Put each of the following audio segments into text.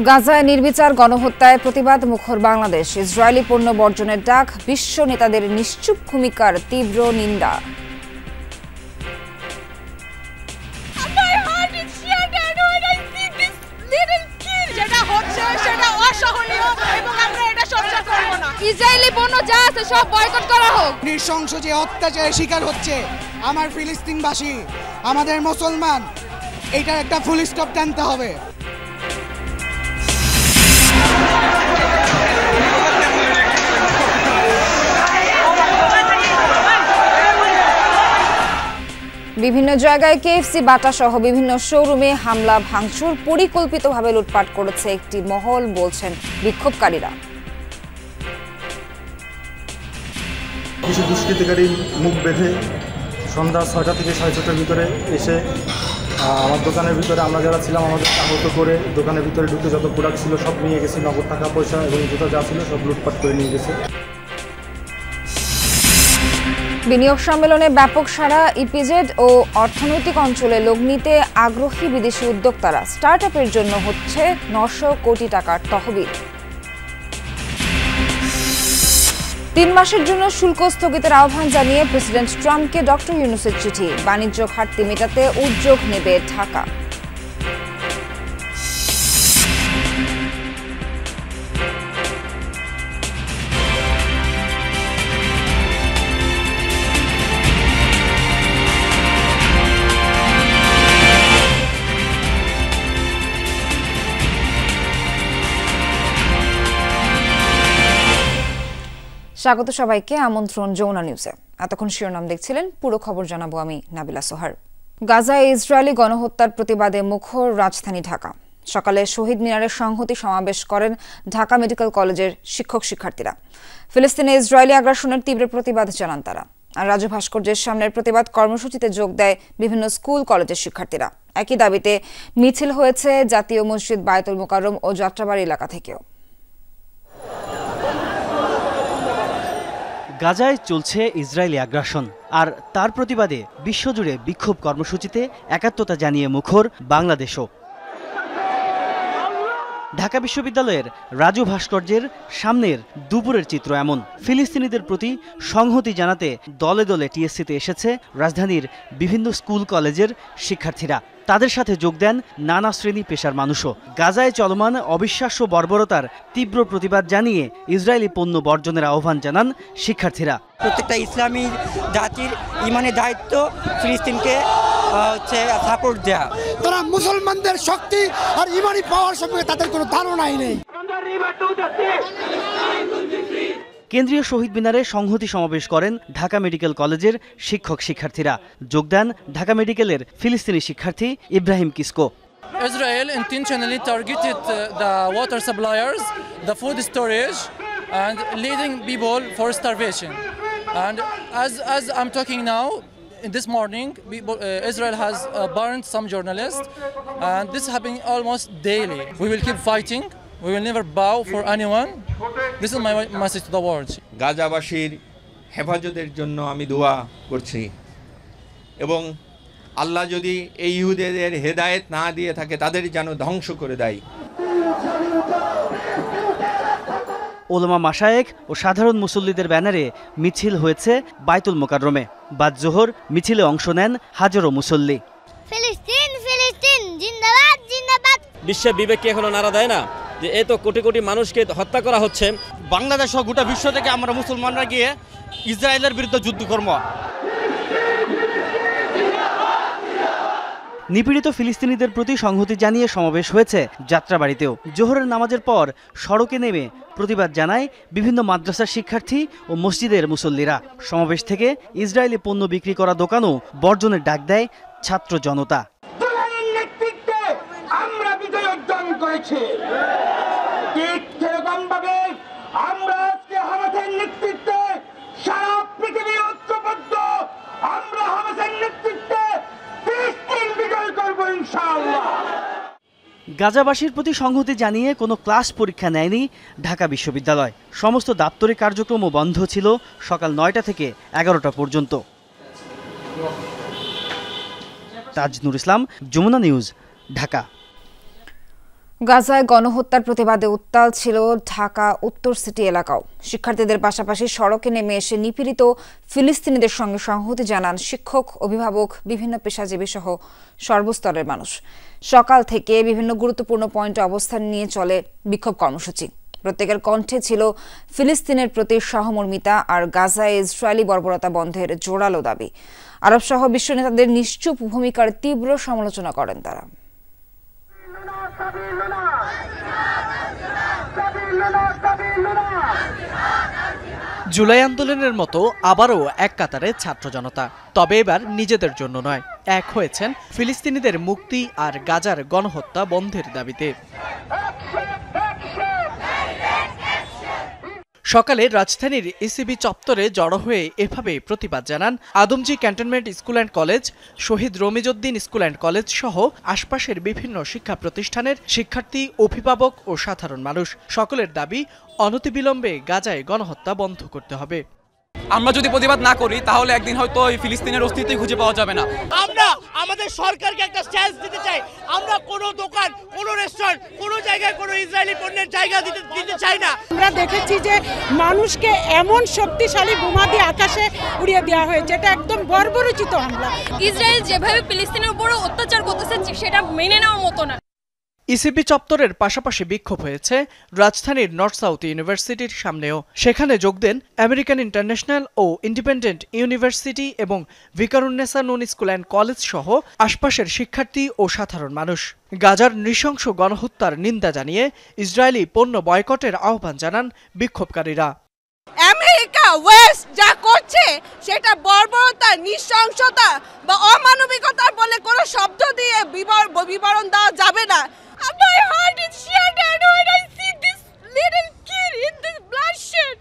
গাজায় নির্বিচার গণহত্যায় প্রতিবাদ মুখর বাংলাদেশ। ইসরায়েলি পণ্য বর্জনের ডাক, বিশ্ব নেতাদের নিশ্চুপ ভূমিকার তীব্র নিন্দা। ইসরায়েলি পণ্য যা আছে সব বয়কট করা হোক। নৃশংস যে অত্যাচারের শিকার হচ্ছে আমার ফিলিস্তিনবাসী, আমাদের মুসলমান, এইটার একটা ফুল স্টপ টানতে হবে। বিভিন্ন জায়গায় কেএফসি বাটা সহ বিভিন্ন শোরুমে হামলা ভাঙচুর, পরিকল্পিতভাবে লুটপাট করেছে একটি মহল, বলছেন বিক্ষোভকারীরা। কিছু দুষ্কৃতিকারী মুখ বেঁধে সন্ধ্যা 6টা থেকে 6:30টার ভিতরে এসে আমার দোকানের ভিতরে আমরা যারা ছিলাম আমাদের আহত করে দোকানের ভিতরে ঢুকে যত প্রোডাক্ট ছিল সব নিয়ে গেছে, নগদ টাকা পয়সা এবং জুতা যা ছিল সব লুটপাট করে নিয়ে গেছে। বিনিয়োগ সম্মেলনে ব্যাপক সাড়া, ইপিজেড ও অর্থনৈতিক অঞ্চলে লগ্নিতে আগ্রহী বিদেশি উদ্যোক্তারা। স্টার্টআপের জন্য হচ্ছে 900 কোটি টাকার তহবিল। 3 মাসের জন্য শুল্ক স্থগিতের আহ্বান জানিয়ে প্রেসিডেন্ট ট্রাম্পকে ডক্টর ইউনূসের চিঠি। বাণিজ্য ঘাটতি মেটাতে উদ্যোগ নেবে ঢাকা। স্বাগত সবাইকে, আমন্ত্রণ যমুনা নিউজে। এতক্ষণ শিরোনাম দেখছিলেন, পুরো খবর জানাবো আমি নাবিলা সোহার। গাজায় ইসরায়েলি গণহত্যার প্রতিবাদে মুখর রাজধানী ঢাকা। সকালে শহীদ মিনারে সংহতি সমাবেশ করেন ঢাকা মেডিকেল কলেজের শিক্ষক শিক্ষার্থীরা। ফিলিস্তিনে ইসরায়েলি আগ্রাসনের তীব্র প্রতিবাদ জানান তারা। আর রাজু ভাস্কর্যের সামনের প্রতিবাদ কর্মসূচিতে যোগ দেয় বিভিন্ন স্কুল কলেজের শিক্ষার্থীরা। একই দাবিতে মিছিল হয়েছে জাতীয় মসজিদ, বায়তুল মোকাররম ও যাত্রাবাড়ি এলাকা থেকেও। গাজায় চলছে ইসরায়েলি আগ্রাসন, আর তার প্রতিবাদে বিশ্বজুড়ে বিক্ষোভ কর্মসূচিতে একাত্মতা জানিয়ে মুখর বাংলাদেশও। ঢাকা বিশ্ববিদ্যালয়ের রাজু ভাস্কর্যের সামনের দুপুরের চিত্র এমন। ফিলিস্তিনিদের প্রতি সংহতি জানাতে দলে দলে টিএসসিতে এসেছে রাজধানীর বিভিন্ন স্কুল কলেজের শিক্ষার্থীরা। তাদের সাথে যোগ দেন নানা শ্রেণী পেশার মানুষও। গাজায় চলমান অবিশ্বাস্য বর্বরতার তীব্র প্রতিবাদ জানিয়ে ইসরায়েলি পণ্য বর্জনের আহ্বান জানান শিক্ষার্থীরা। প্রত্যেকটা ইসলামী জাতির ইমানের দায়িত্ব ফিলিস্তিনকে সাপোর্ট দেয়া। তারা মুসলমানদের শক্তি আর ইমানি পাওয়ার সম্পর্কে তাদের কোনো ধারণাই নেই। কেন্দ্রীয় শহীদ মিনারে সংহতি সমাবেশ করেন ঢাকা মেডিকেল কলেজের শিক্ষক শিক্ষার্থীরা। যোগ দেন ঢাকা মেডিকেলের ফিলিস্তিনি শিক্ষার্থী Ibrahim Kisku. Israel intentionally targeted the water suppliers, the food storage, and leading people for starvation. And as I'm talking now, this morning, Israel has burned some journalists, and this is happening almost daily. We will keep fighting. We will never bow for anyone. This is my message to the world. গাজাবাসীর হেফাজতের জন্য আমি দোয়া করছি, এবং আল্লাহ যদি এই ইহুদিদের হেদায়েত না দিয়ে থাকে তাদের যেন ধ্বংস করে দেয়। ওলামা মাশায়েখ ও সাধারণ মুসল্লিদের ব্যানারে মিছিল হয়েছে বায়তুল মোকাররমে। বাদ জোহর মিছিলে অংশ নেন হাজারো মুসল্লি। ফিলিস্তিন ফিলিস্তিন জিন্দাবাদ জিন্দাবাদ। বিশ্বের বিবেক কি এখনো নাড়া দেয় না যে এত কোটি কোটি মানুষকে হত্যা করা হচ্ছে? বাংলাদেশ সহ গোটা বিশ্ব থেকে আমরা মুসলমানরা গিয়ে ইসরায়েলের বিরুদ্ধে যুদ্ধ করব। নিপীড়িত ফিলিস্তিনিদের প্রতি সংহতি জানিয়ে সমাবেশ হয়েছে যাত্রাবাড়িতেও। জোহরের নামাজের পর সড়কে নেমে প্রতিবাদ জানায় বিভিন্ন মাদ্রাসার শিক্ষার্থী ও মসজিদের মুসল্লিরা। সমাবেশ থেকে ইসরায়েলি পণ্য বিক্রি করা দোকানও বর্জনের ডাক দেয় ছাত্র জনতা। আমরা বিজয় অর্জন করেছি, ঠিক সেরকমভাবে আমরা আজকে হামাসের নেতৃত্বে সারা পৃথিবী ঐক্যবদ্ধ। আমরা হামাসের নেতৃত্বে ফিলিস্তিন বিজয় করব ইনশাআল্লাহ। গাজাবাসীর প্রতি সংহতি জানিয়ে কোনো ক্লাস পরীক্ষা নেয়নি ঢাকা বিশ্ববিদ্যালয়। সমস্ত দাপ্তরিক কার্যক্রমও বন্ধ ছিল সকাল 9টা থেকে 11টা পর্যন্ত। তাজনুর ইসলাম, যমুনা নিউজ, ঢাকা। গাজায় গণহত্যার প্রতিবাদে উত্তাল ছিল ঢাকা উত্তর সিটি এলাকাও। শিক্ষার্থীদের পাশাপাশি সড়কে নেমে এসে নিপীড়িত ফিলিস্তিনিদের সঙ্গে সংহতি জানান শিক্ষক, অভিভাবক, বিভিন্ন পেশাজীবী সহ সর্বস্তরের মানুষ। সকাল থেকে বিভিন্ন গুরুত্বপূর্ণ পয়েন্টে অবস্থান নিয়ে চলে বিক্ষোভ কর্মসূচি। প্রত্যেকের কণ্ঠে ছিল ফিলিস্তিনের প্রতি সহমর্মিতা আর গাজায় ইসরায়েলি বর্বরতা বন্ধের জোরালো দাবি। আরব সহ বিশ্ব নেতাদের নিশ্চুপ ভূমিকার তীব্র সমালোচনা করেন তারা। জুলাই আন্দোলনের মতো আবারও এক কাতারে ছাত্র জনতা, তবে এবার নিজেদের জন্য নয়, এক হয়েছেন ফিলিস্তিনিদের মুক্তি আর গাজার গণহত্যা বন্ধের দাবিতে। সকালে রাজধানীর ইসিবি চত্বরে জড়ো হয়ে এভাবে প্রতিবাদ জানান Adamjee cantonment school and college, Shaheed Ramizuddin school and college সহ আশপাশের বিভিন্ন শিক্ষা প্রতিষ্ঠানের শিক্ষার্থী, অভিভাবক ও সাধারণ মানুষ। সকলের দাবি অনতিবিলম্বে গাজায় গণহত্যা বন্ধ করতে হবে। আমরা যদি প্রতিবাদ না করি তাহলে একদিন হয়তো এই ফিলিস্তিনের অস্তিত্বই খুঁজে পাওয়া যাবে না। আমরা আমাদের সরকারকে একটা চ্যালেঞ্জ দিতে চাই, আমরা কোনো দোকান, কোনো রেস্টুরেন্ট, কোনো জায়গায় কোনো ইসরায়েলি পণ্যের জায়গা দিতে চাই না। আমরা দেখেছি যে মানুষকে এমন শক্তিশালী বোমা দিয়ে আকাশে উড়িয়ে দেওয়া হয়েছে, এটা একদম বর্বরোচিত হামলা। ইসরায়েল যেভাবে ফিলিস্তিনের উপর অত্যাচার করতেছে সেটা মেনে নেওয়ার মতো না। ইসিবি চত্বরের পাশাপাশি বিক্ষোভ হয়েছে রাজধানীর নর্থ সাউথ ইউনিভার্সিটির সামনেও। সেখানে যোগ দেন আমেরিকান ইন্টারন্যাশনাল ও ইন্ডিপেন্ডেন্ট ইউনিভার্সিটি এবং ভিকারুন্নেসা নুন স্কুল অ্যান্ড কলেজ সহ আশপাশের শিক্ষার্থী ও সাধারণ মানুষ। গাজার নৃশংস গণহত্যার নিন্দা জানিয়ে ইসরায়েলি পণ্য বয়কটের আহ্বান জানান বিক্ষোভকারীরা। আমেরিকা ওয়েস্ট যা করছে সেটা বর্বরতা, নৃশংসতা বা অমানবিকতার বলে কোনো শব্দ দিয়ে বিবরণ দেওয়া যাবে না। My heart is shattered when I see this little kid in this bloodshed.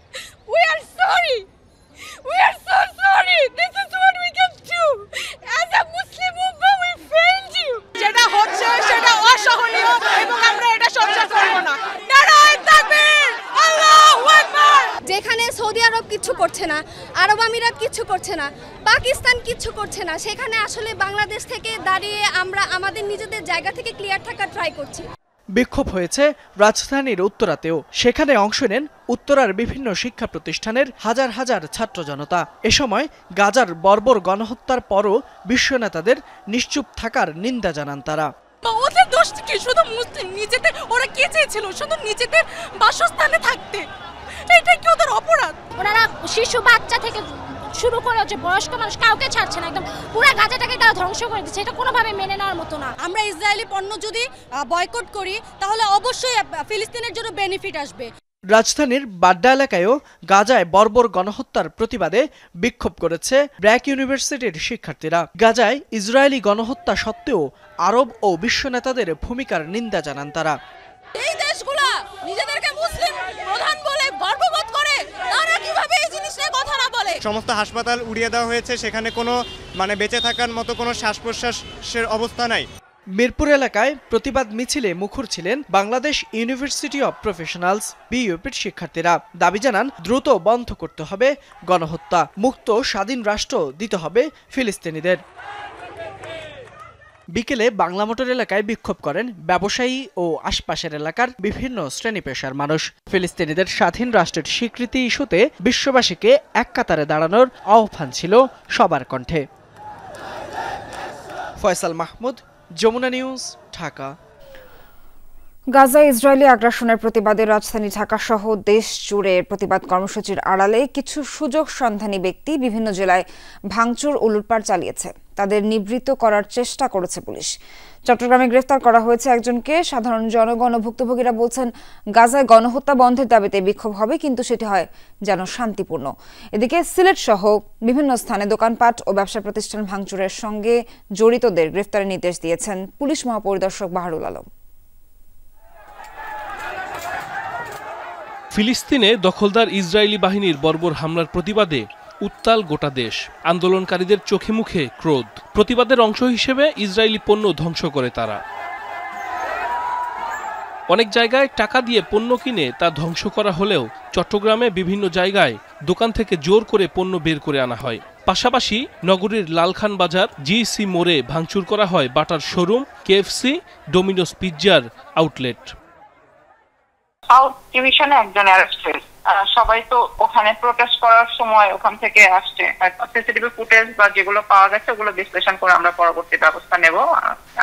We are sorry. We are so sorry. This is what we can do. As a Muslim Ummah, we failed you. যেটা হচ্ছে সেটা অসহনীয় এবং আমরা এটা সহ্য করব না। নারায়ে তাকবীর, আল্লাহু আকবার। যেখানে সৌদি আরব কিছু করছে না, আরব আমিরাত কিছু করছে না, পাকিস্তান কিছু করছে না, সেখানে আসলে বাংলাদেশ থেকে দাঁড়িয়ে আমরা আমাদের নিজেদের জায়গা থেকে ক্লিয়ার থাকার ট্রাই করছি। বিক্ষোভ হয়েছে রাজধানীর উত্তরাতেও। সেখানে অংশ নেন উত্তরার বিভিন্ন শিক্ষা প্রতিষ্ঠানের হাজার হাজার ছাত্র জনতা। এ সময় গাজার বর্বর গণহত্যার পরও বিশ্ব নেতাদের নিশ্চুপ থাকার নিন্দা জানান তারা। ওদের দোষ কি? শুধু মুসলিম নিজেদের, ওরা কি চেয়েছিল? শুধু নিজেদের বাসস্থানে থাকতে। এটা কি ওদের অপরাধ? ওনারা শিশু বাচ্চা থেকে শুরু করে হচ্ছে বয়স্ক মানুষ কাউকে ছাড়ছে না, একদম পুরো গাজাটাকে তারা ধ্বংস করে দিচ্ছে। এটা কোনোভাবে মেনে নেওয়ার মতো না। আমরা ইসরায়েলি পণ্য যদি বয়কট করি তাহলে অবশ্যই ফিলিস্তিনের জন্য বেনিফিট আসবে। রাজধানীর বাড্ডা এলাকায়ও গাজায় বর্বর গণহত্যার প্রতিবাদে বিক্ষোভ করেছে ব্র্যাক ইউনিভার্সিটির শিক্ষার্থীরা। গাজায় ইসরায়েলি গণহত্যা সত্ত্বেও আরব ও বিশ্ব নেতাদের ভূমিকার নিন্দা জানান তারা। এই দেশগুলো নিজেদেরকে মুসলিম প্রধান বলে গর্ববোধ করে, তারা কিভাবে এই জিনিস নিয়ে কথা না বলে? সমস্ত হাসপাতাল উড়িয়ে দেওয়া হয়েছে, সেখানে কোনো বেঁচে থাকার মতো কোনো শ্বাস প্রশ্বাসের অবস্থা নাই। মিরপুর এলাকায় প্রতিবাদ মিছিলে মুখর ছিলেন বাংলাদেশ ইউনিভার্সিটি অব প্রফেশনালস বিইউপির শিক্ষার্থীরা। দাবি জানান দ্রুত বন্ধ করতে হবে গণহত্যা, মুক্ত স্বাধীন রাষ্ট্র দিতে হবে ফিলিস্তিনিদের। বিকেলে বাংলা মোটর এলাকায় বিক্ষোভ করেন ব্যবসায়ী ও আশপাশের এলাকার বিভিন্ন শ্রেণী পেশার মানুষ। ফিলিস্তিনিদের স্বাধীন রাষ্ট্রের স্বীকৃতি ইস্যুতে বিশ্ববাসীকে এক কাতারে দাঁড়ানোর আহ্বান ছিল সবার কণ্ঠে। ফয়সাল মাহমুদ, যমুনা নিউজ, ঢাকা। গাজায় ইসরায়েলি আগ্রাসনের প্রতিবাদে রাজধানী ঢাকা সহ দেশ জুড়ে প্রতিবাদ কর্মসূচির আড়ালে কিছু সুযোগ সন্ধানী ব্যক্তি বিভিন্ন জেলায় ভাঙচুর ও লুটপাট চালিয়েছে। তাদের নিবৃত্ত করার চেষ্টা করেছে পুলিশ। চট্টগ্রামে গ্রেফতার করা হয়েছে একজনকে। সাধারণ জনগণ ও ভুক্তভোগীরা বলছেন গাজায় গণহত্যা বন্ধের দাবিতে বিক্ষোভ হবে, কিন্তু সেটি হয় যেন শান্তিপূর্ণ। এদিকে সিলেট সহ বিভিন্ন স্থানে দোকানপাট ও ব্যবসা প্রতিষ্ঠান ভাঙচুরের সঙ্গে জড়িতদের গ্রেফতারের নির্দেশ দিয়েছেন পুলিশ মহাপরিদর্শক বাহারুল আলম। ফিলিস্তিনে দখলদার ইসরায়েলি বাহিনীর বর্বর হামলার প্রতিবাদে উত্তাল গোটা দেশ। আন্দোলনকারীদের চোখে মুখে ক্রোধ। প্রতিবাদের অংশ হিসেবে ইসরায়েলি পণ্য ধ্বংস করে তারা। অনেক জায়গায় টাকা দিয়ে পণ্য কিনে তা ধ্বংস করা হলেও চট্টগ্রামে বিভিন্ন জায়গায় দোকান থেকে জোর করে পণ্য বের করে আনা হয়। পাশাপাশি নগরীর লালখান বাজার জিসি মোড়ে ভাঙচুর করা হয় বাটার শোরুম, কেএফসি, ডোমিনোস পিৎজার আউটলেট। সাউথ ডিভিশনে একজন অ্যারেস্ট হয়েছে। সবাই তো ওখানে প্রোটেস্ট করার সময় ওখান থেকে আসছে। সিসিটিভি ফুটেজ বা যেগুলো পাওয়া গেছে ওগুলো বিশ্লেষণ করে আমরা পরবর্তী ব্যবস্থা নেব।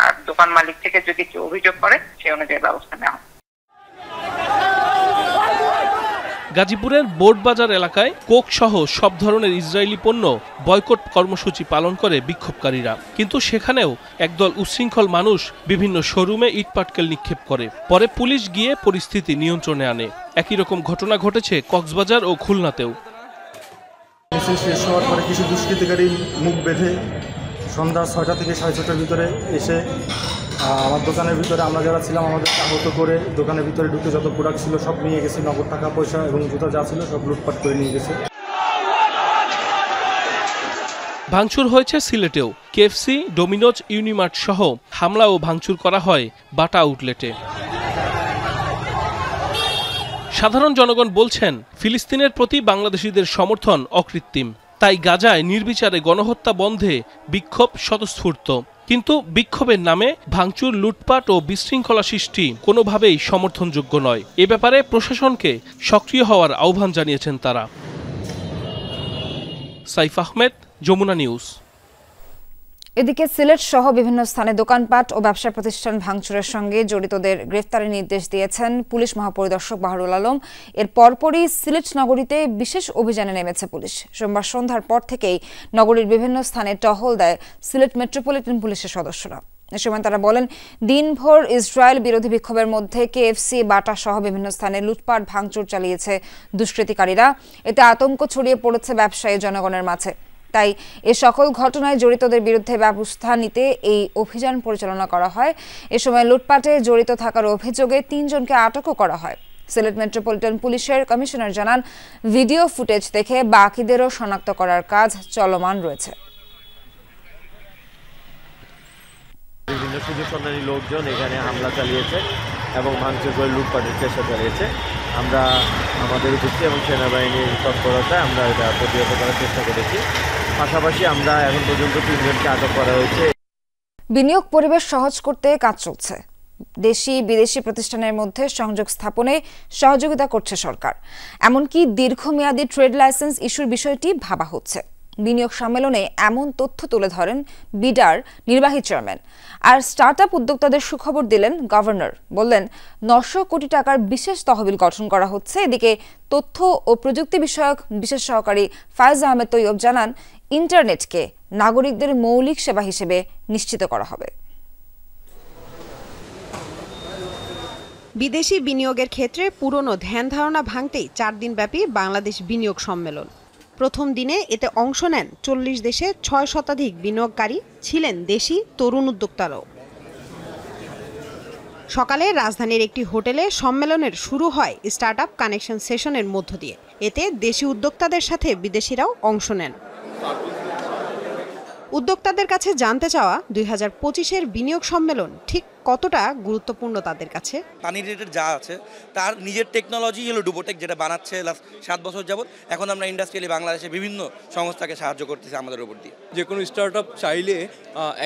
আর দোকান মালিক থেকে যদি কেউ অভিযোগ করে সেই অনুযায়ী ব্যবস্থা নেওয়া। গাজীপুরের বোর্ডবাজার এলাকায় কোক সহ সব ধরনের ইসরায়েলি পণ্য বয়কট কর্মসূচি পালন করে বিক্ষোভকারীরা, কিন্তু সেখানেও একদল উচ্ছৃঙ্খল মানুষ বিভিন্ন শোরুমে ইটপাটকেল নিক্ষেপ করে। পরে পুলিশ গিয়ে পরিস্থিতি নিয়ন্ত্রণে আনে। একই রকম ঘটনা ঘটেছে কক্সবাজার ও খুলনাতেও। শেষ হওয়ার পরে কিছু দুষ্কৃতিকারী মুখ বেঁধে সন্ধ্যা 6টা থেকে 6:30টার ভিতরে এসে আমার দোকানের ভিতরে আমরা যারা ছিলাম আমাদের আহত করে দোকানের ভিতরে ঢুকে যত প্রোডাক্ট ছিল সব নিয়ে গেছে, নগদ টাকা পয়সা এবং জুতা যা ছিল সব লুটপাট করে নিয়ে গেছে। ভাঙচুর হয়েছে সিলেটেও। কেএফসি, ডোমিনোজ, ইউনিমার্ট সহ হামলা ও ভাঙচুর করা হয় বাটা আউটলেটে। সাধারণ জনগণ বলছেন, ফিলিস্তিনের প্রতি বাংলাদেশিদের সমর্থন অকৃত্রিম। তাই গাজায় নির্বিচারে গণহত্যা বন্ধে বিক্ষোভ স্বতঃস্ফূর্ত। কিন্তু বিক্ষোভের নামে ভাঙচুর, লুটপাট ও বিশৃঙ্খলা সৃষ্টি কোনোভাবেই সমর্থনযোগ্য নয়। এ ব্যাপারে প্রশাসনকে সক্রিয় হওয়ার আহ্বান জানিয়েছেন তারা। সাইফ আহমেদ, যমুনা নিউজ। এদিকে সিলেট সহ বিভিন্ন স্থানে দোকানপাট ও ব্যবসা প্রতিষ্ঠান ভাঙচুরের সঙ্গে জড়িতদের গ্রেফতারের নির্দেশ দিয়েছেন পুলিশ মহাপরিদর্শক বাহারুল আলম। এর পরপরই সিলেট নগরীতে বিশেষ অভিযানে নেমেছে পুলিশ। সোমবার সন্ধ্যার পর থেকেই নগরীর বিভিন্ন স্থানে টহল দেয় সিলেট মেট্রোপলিটন পুলিশের সদস্যরা। এ সময় তারা বলেন, দিনভর ইসরায়েল বিরোধী বিক্ষোভের মধ্যে কেএফসি, বাটা সহ বিভিন্ন স্থানে লুটপাট ভাঙচুর চালিয়েছে দুষ্কৃতিকারীরা। এতে আতঙ্ক ছড়িয়ে পড়েছে ব্যবসায়ী জনগণের মাঝে। তাই এ সকল ঘটনায় জড়িতদের বিরুদ্ধে ব্যবস্থা নিতে এই অভিযান পরিচালনা করা হয়। এ সময় লুটপাটে জড়িত থাকার অভিযোগে 3 জনকে আটকও করা হয়। সিলেট মেট্রোপলিটন পুলিশের কমিশনার জানান, ভিডিও ফুটেজ দেখে বাকিদেরও শনাক্ত করার কাজ চলমান রয়েছে। বিভিন্ন সুযোগ সন্ধানী লোকজন এখানে হামলা চালিয়েছে এবং ভাঙচুর করে লুটপাটের চেষ্টা চালিয়েছে। আমরা আমাদের উপস্থিতি এবং সেনাবাহিনীর তৎপরতায় আমরা এটা প্রতিহত করার চেষ্টা করেছি। পাশাপাশি আমরা এখন পর্যন্ত 3 জনকে আটক করা হয়েছে। বিনিয়োগ পরিবেশ সহজ করতে কাজ চলছে। দেশি বিদেশি প্রতিষ্ঠানের মধ্যে সংযোগ স্থাপনে সহযোগিতা করছে সরকার। এমনকি দীর্ঘমেয়াদী ট্রেড লাইসেন্স ইস্যুর বিষয়টি ভাবা হচ্ছে। বিনিয়োগ সম্মেলনে এমন তথ্য তুলে ধরেন বিডার নির্বাহী চেয়ারম্যান। আর স্টার্টআপ উদ্যোক্তাদের সুখবর দিলেন গভর্নর। বললেন, 900 কোটি টাকার বিশেষ তহবিল গঠন করা হচ্ছে। এদিকে তথ্য ও প্রযুক্তি বিষয়ক বিশেষ সহকারী ফায়েজ আহমেদ তৈয়ব জানান, ইন্টারনেটকে নাগরিকদের মৌলিক সেবা হিসেবে নিশ্চিত করা হবে। বিদেশি বিনিয়োগের ক্ষেত্রে পুরনো ধ্যান ধারণা ভাঙতেই 4 দিনব্যাপী বাংলাদেশ বিনিয়োগ সম্মেলন। প্রথম দিনে এতে অংশ নেন 40 দেশে 6 শতাধিক বিনিয়োগকারী, ছিলেন দেশি তরুণ উদ্যোক্তারাও। সকালে রাজধানীর একটি হোটেলে সম্মেলনের শুরু হয় স্টার্টআপ কানেকশন সেশনের মধ্য দিয়ে। এতে দেশি উদ্যোক্তাদের সাথে বিদেশিরাও অংশ নেন। উদ্যোক্তাদের কাছে জানতে চাওয়া 2025-এর বিনিয়োগ সম্মেলন ঠিক কতটা গুরুত্বপূর্ণ তাদের কাছে। পানি রিলেটেড যা আছে তার নিজের টেকনোলজি হলো ডুবোটেক, যেটা বানাচ্ছে লাস্ট 7 বছর যাবত। এখন আমরা ইন্ডাস্ট্রিয়ালি বাংলাদেশে বিভিন্ন সংস্থাকে সাহায্য করতেছি আমাদের উপর দিয়ে। যে কোনো স্টার্টআপ চাইলে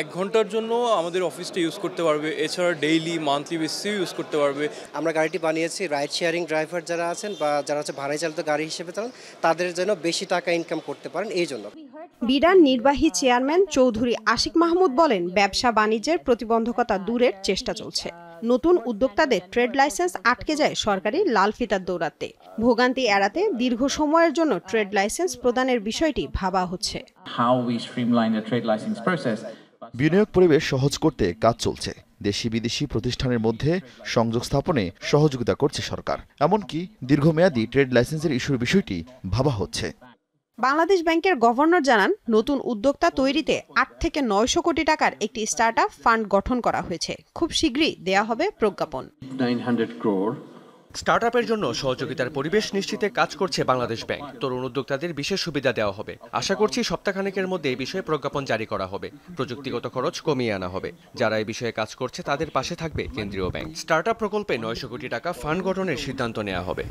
1 ঘন্টার জন্য আমাদের অফিসটা ইউজ করতে পারবে, এছাড়া ডেইলি মান্থলি বেসিসেও ইউজ করতে পারবে। আমরা গাড়িটি বানিয়েছি রাইড শেয়ারিং ড্রাইভার যারা আছেন বা যারা হচ্ছে ভাড়ায় চালিত গাড়ি হিসেবে চালান, তাদের জন্য বেশি টাকা ইনকাম করতে পারেন এই জন্য। বিডার নির্বাহী চেয়ারম্যান চৌধুরী আশিক মাহমুদ বলেন, ব্যবসা বাণিজ্যের প্রতিবন্ধকতা দূরের চেষ্টা চলছে। নতুন উদ্যোক্তাদের ট্রেড লাইসেন্স আটকে যায় সরকারি লাল ফিতার দৌড়াতে। ভোগান্তি এড়াতে দীর্ঘ সময়ের জন্য ট্রেড লাইসেন্স প্রদানের বিষয়টি ভাবা হচ্ছে। বিনিয়োগ পরিবেশ সহজ করতে কাজ চলছে। দেশি বিদেশি প্রতিষ্ঠানের মধ্যে সংযোগ স্থাপনে সহযোগিতা করছে সরকার। এমনকি দীর্ঘমেয়াদী ট্রেড লাইসেন্সের ইস্যুর বিষয়টি ভাবা হচ্ছে। বাংলাদেশ ব্যাংকের গভর্নর জানান, নতুন উদ্যোক্তা তৈরিতে 8 থেকে 900 কোটি টাকার একটি স্টার্টআপ ফান্ড গঠন করা হয়েছে। খুব শীঘ্রই দেয়া হবে প্রজ্ঞাপন। 900 crore স্টার্টআপের জন্য সহযোগিতার পরিবেশ নিশ্চিতে কাজ করছে বাংলাদেশ ব্যাংক। তরুণ উদ্যোক্তাদের বিশেষ সুবিধা দেওয়া হবে। আশা করছি সপ্তাহখানেকের মধ্যে এই বিষয়ে প্রজ্ঞাপন জারি করা হবে। প্রযুক্তিগত খরচ কমিয়ে আনা হবে। যারা এই বিষয়ে কাজ করছে তাদের পাশে থাকবে কেন্দ্রীয় ব্যাংক। স্টার্টআপ প্রকল্পে 900 কোটি টাকা ফান্ড গঠনের সিদ্ধান্ত নেওয়া হবে।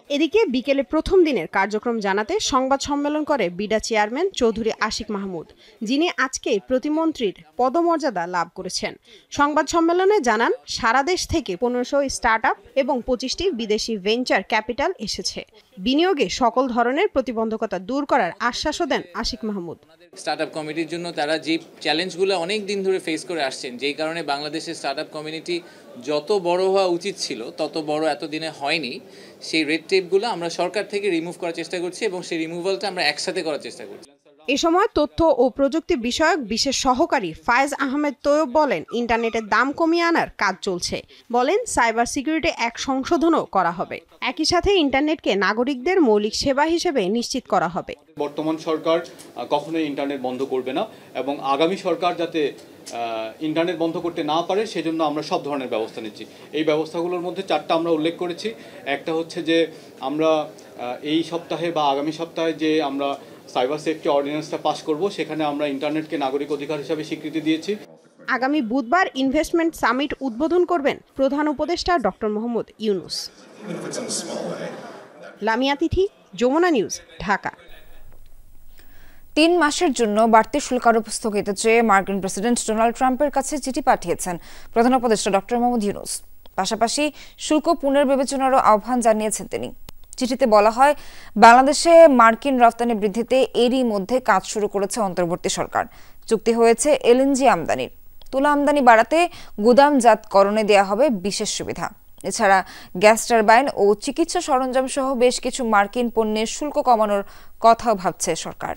এদিকে বিকেলে প্রথম দিনের কার্যক্রম জানাতে সংবাদ সম্মেলন করে বিডা চেয়ারম্যান চৌধুরী আশিক মাহমুদ, যিনি আজকে প্রতিমন্ত্রীর পদমর্যাদা লাভ করেছেন। সংবাদ সম্মেলনে জানান, সারা দেশ থেকে 1500 স্টার্টআপ এবং 25টি বিদেশি ভেঞ্চার ক্যাপিটাল এসেছে। বিনিয়োগে সকল ধরনের প্রতিবন্ধকতা দূর করার আশ্বাসও দেন আশিক মাহমুদ। স্টার্টআপ কমিটির জন্য তারা যে চ্যালেঞ্জগুলো অনেক দিন ধরে ফেস করে আসছেন, যেই কারণে বাংলাদেশের স্টার্টআপ কমিউনিটি যত বড় হওয়া উচিত ছিল তত বড় এতদিনে হয়নি, সেই রেড টেপগুলো আমরা সরকার থেকে রিমুভ করার চেষ্টা করছি এবং সেই রিমুভালটা আমরা একসাথে করার চেষ্টা করছি। এ সময় তথ্য ও প্রযুক্তি বিষয়ক বিশেষ সহকারী ফায়েজ আহমেদ তৈয়ব বলেন, ইন্টারনেটের দাম কমিয়ে আনার কাজ চলছে। বলেন, সাইবার সিকিউরিটি অ্যাক্ট সংশোধনও করা হবে। একই সাথে ইন্টারনেটকে নাগরিকদের মৌলিক সেবা হিসেবে নিশ্চিত করা হবে। বর্তমান সরকার কখনোই ইন্টারনেট বন্ধ করবে না এবং আগামী সরকার যাতে ইন্টারনেট বন্ধ করতে না পারে সেজন্য আমরা সব ধরনের ব্যবস্থা নিচ্ছি। এই ব্যবস্থাগুলোর মধ্যে 4টা আমরা উল্লেখ করেছি। একটা হচ্ছে যে আমরা এই সপ্তাহে বা আগামী সপ্তাহে যে আমরা সাইবার সেফটি অর্ডিন্যান্সটা পাস করব, সেখানে আমরা ইন্টারনেটকে নাগরিক অধিকার হিসেবে স্বীকৃতি দিয়েছি। আগামী বুধবার ইনভেস্টমেন্ট সামিট উদ্বোধন করবেন প্রধান উপদেষ্টা ডক্টর মোহাম্মদ ইউনূস। লামিয়া তিথি, যমুনা নিউজ, ঢাকা। 3 মাসের জন্য বাড়তি শুল্ক আরোপ স্থগিত চেয়ে মার্কিন প্রেসিডেন্ট ডোনাল্ড ট্রাম্পের কাছে চিঠি পাঠিয়েছেন প্রধান উপদেষ্টা ডক্টর মোহাম্মদ ইউনূস। পাশাপাশি শুল্ক পুনর্বিবেচনারও আহ্বান জানিয়েছেন তিনি। চিঠিতে বলা হয়, বাংলাদেশে মার্কিন রপ্তানি বৃদ্ধিতে এরই মধ্যে কাজ শুরু করেছে অন্তর্বর্তী সরকার। চুক্তি হয়েছে এলএনজি আমদানির। তুলা আমদানি বাড়াতে গুদামজাতকরণে দেয়া হবে বিশেষ সুবিধা। এছাড়া গ্যাস টারবাইন ও চিকিৎসা সরঞ্জাম সহ বেশ কিছু মার্কিন পণ্যের শুল্ক কমানোর কথাও ভাবছে সরকার।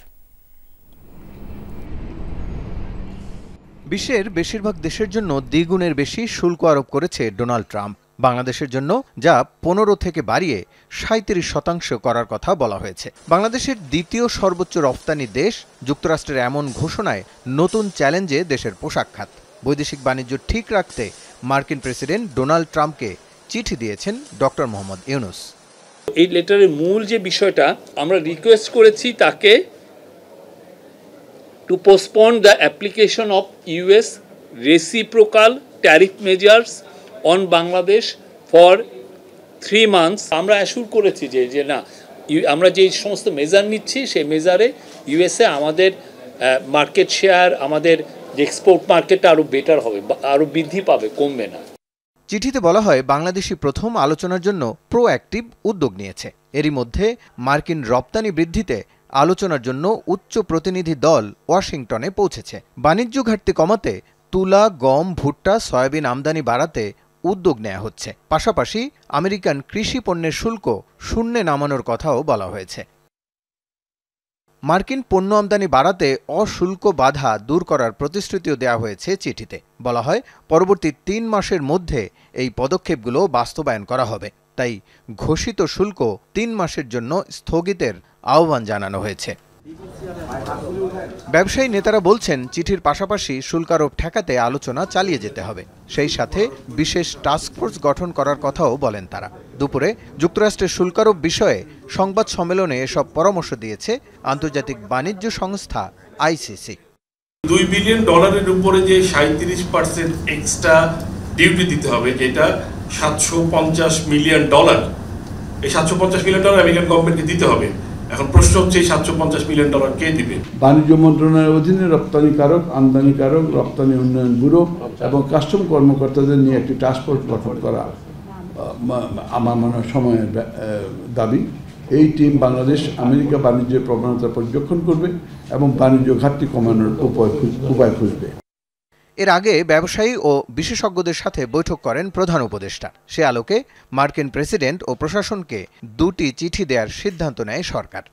বিশ্বের বেশিরভাগ দেশের জন্য দ্বিগুণের বেশি শুল্ক আরোপ করেছে ডোনাল্ড ট্রাম্প। বাংলাদেশের জন্য যা 15 থেকে বাড়িয়ে 37% করার কথা বলা হয়েছে। বাংলাদেশের দ্বিতীয় সর্বোচ্চ রপ্তানি দেশ যুক্তরাষ্ট্রের এমন ঘোষণায় নতুন চ্যালেঞ্জে দেশের পোশাক খাত। বৈদেশিক বাণিজ্য ঠিক রাখতে মার্কিন প্রেসিডেন্ট ডোনাল্ড ট্রাম্পকে চিঠি দিয়েছেন ডক্টর মোহাম্মদ ইউনূস। এই লেটারের মূল যে বিষয়টা, আমরা রিকোয়েস্ট করেছি তাকে to postpone the application of US reciprocal tariff measures on Bangladesh for 3 months. আমরা অ্যাসুর করেছি যে না, আমরা যে সমস্ত মেজার নিচ্ছি সেই মেজারে ইউএসএ আমাদের মার্কেট শেয়ার, আমাদের এক্সপোর্ট মার্কেটটা আরও বেটার হবে, আরও বৃদ্ধি পাবে, কমবে না। চিঠিতে বলা হয়, বাংলাদেশি প্রথম আলোচনার জন্য প্রোঅ্যাক্টিভ উদ্যোগ নিয়েছে। এরই মধ্যে মার্কিন রপ্তানি বৃদ্ধিতে আলোচনার জন্য উচ্চ প্রতিনিধি দল ওয়াশিংটনে পৌঁছেছে। বাণিজ্য ঘাটতি কমাতে তুলা, গম, ভুট্টা, সয়াবিন আমদানি বাড়াতে উদ্যোগ নেওয়া হচ্ছে। পাশাপাশি আমেরিকান কৃষি পণ্যের শুল্ক শূন্যে নামানোর কথাও বলা হয়েছে। মার্কিন পণ্য আমদানি বাড়াতে অশুল্ক বাধা দূর করার প্রতিশ্রুতিও দেওয়া হয়েছে চিঠিতে। বলা হয়, পরবর্তী 3 মাসের মধ্যে এই পদক্ষেপগুলো বাস্তবায়ন করা হবে। তাই ঘোষিত শুল্ক 3 মাসের জন্য স্থগিতের আহ্বান জানানো হয়েছে। ব্যবসায়ী নেতারা বলছেন, চিঠির পাশাপাশি শুল্ক আরোপ ঠেকাতে আলোচনা চালিয়ে যেতে হবে। সেই সাথে বিশেষ টাস্কফোর্স গঠন করার কথাও বলেন তারা। দুপুরে যুক্তরাষ্ট্রের শুল্ক আরোপ বিষয়ে সংবাদ সম্মেলনে এসব পরামর্শ দিয়েছে আন্তর্জাতিক বাণিজ্য সংস্থা আইসিসি। $2 বিলিয়ন উপরে যে 37% এক্সট্রা ডিউটি দিতে হবে, যেটা $750 মিলিয়ন। এই $750 মিলিয়ন আমেরিকান গভর্নমেন্টকে দিতে হবে। এখন প্রশ্ন হচ্ছে, এই $750 মিলিয়ন কে দিবে? বাণিজ্য মন্ত্রণালয়ের অধীনে রপ্তানিকারক, আমদানিকারক, রপ্তানি উন্নয়ন ব্যুরো এবং কাস্টম কর্মকর্তাদের নিয়ে একটি টাস্কফোর্স গঠন করা আমার মনে হয় সময়ের দাবি। এই টিম বাংলাদেশ আমেরিকা বাণিজ্যের প্রবণতা পর্যবেক্ষণ করবে এবং বাণিজ্য ঘাটতি কমানোর উপায় খুঁজবে। এর আগে ব্যবসায়ী ও বিশেষজ্ঞদের সাথে বৈঠক করেন প্রধান উপদেষ্টা। সে আলোকে মার্কিন প্রেসিডেন্ট ও প্রশাসনকে 2টি চিঠি দেওয়ার সিদ্ধান্ত নেয় সরকার।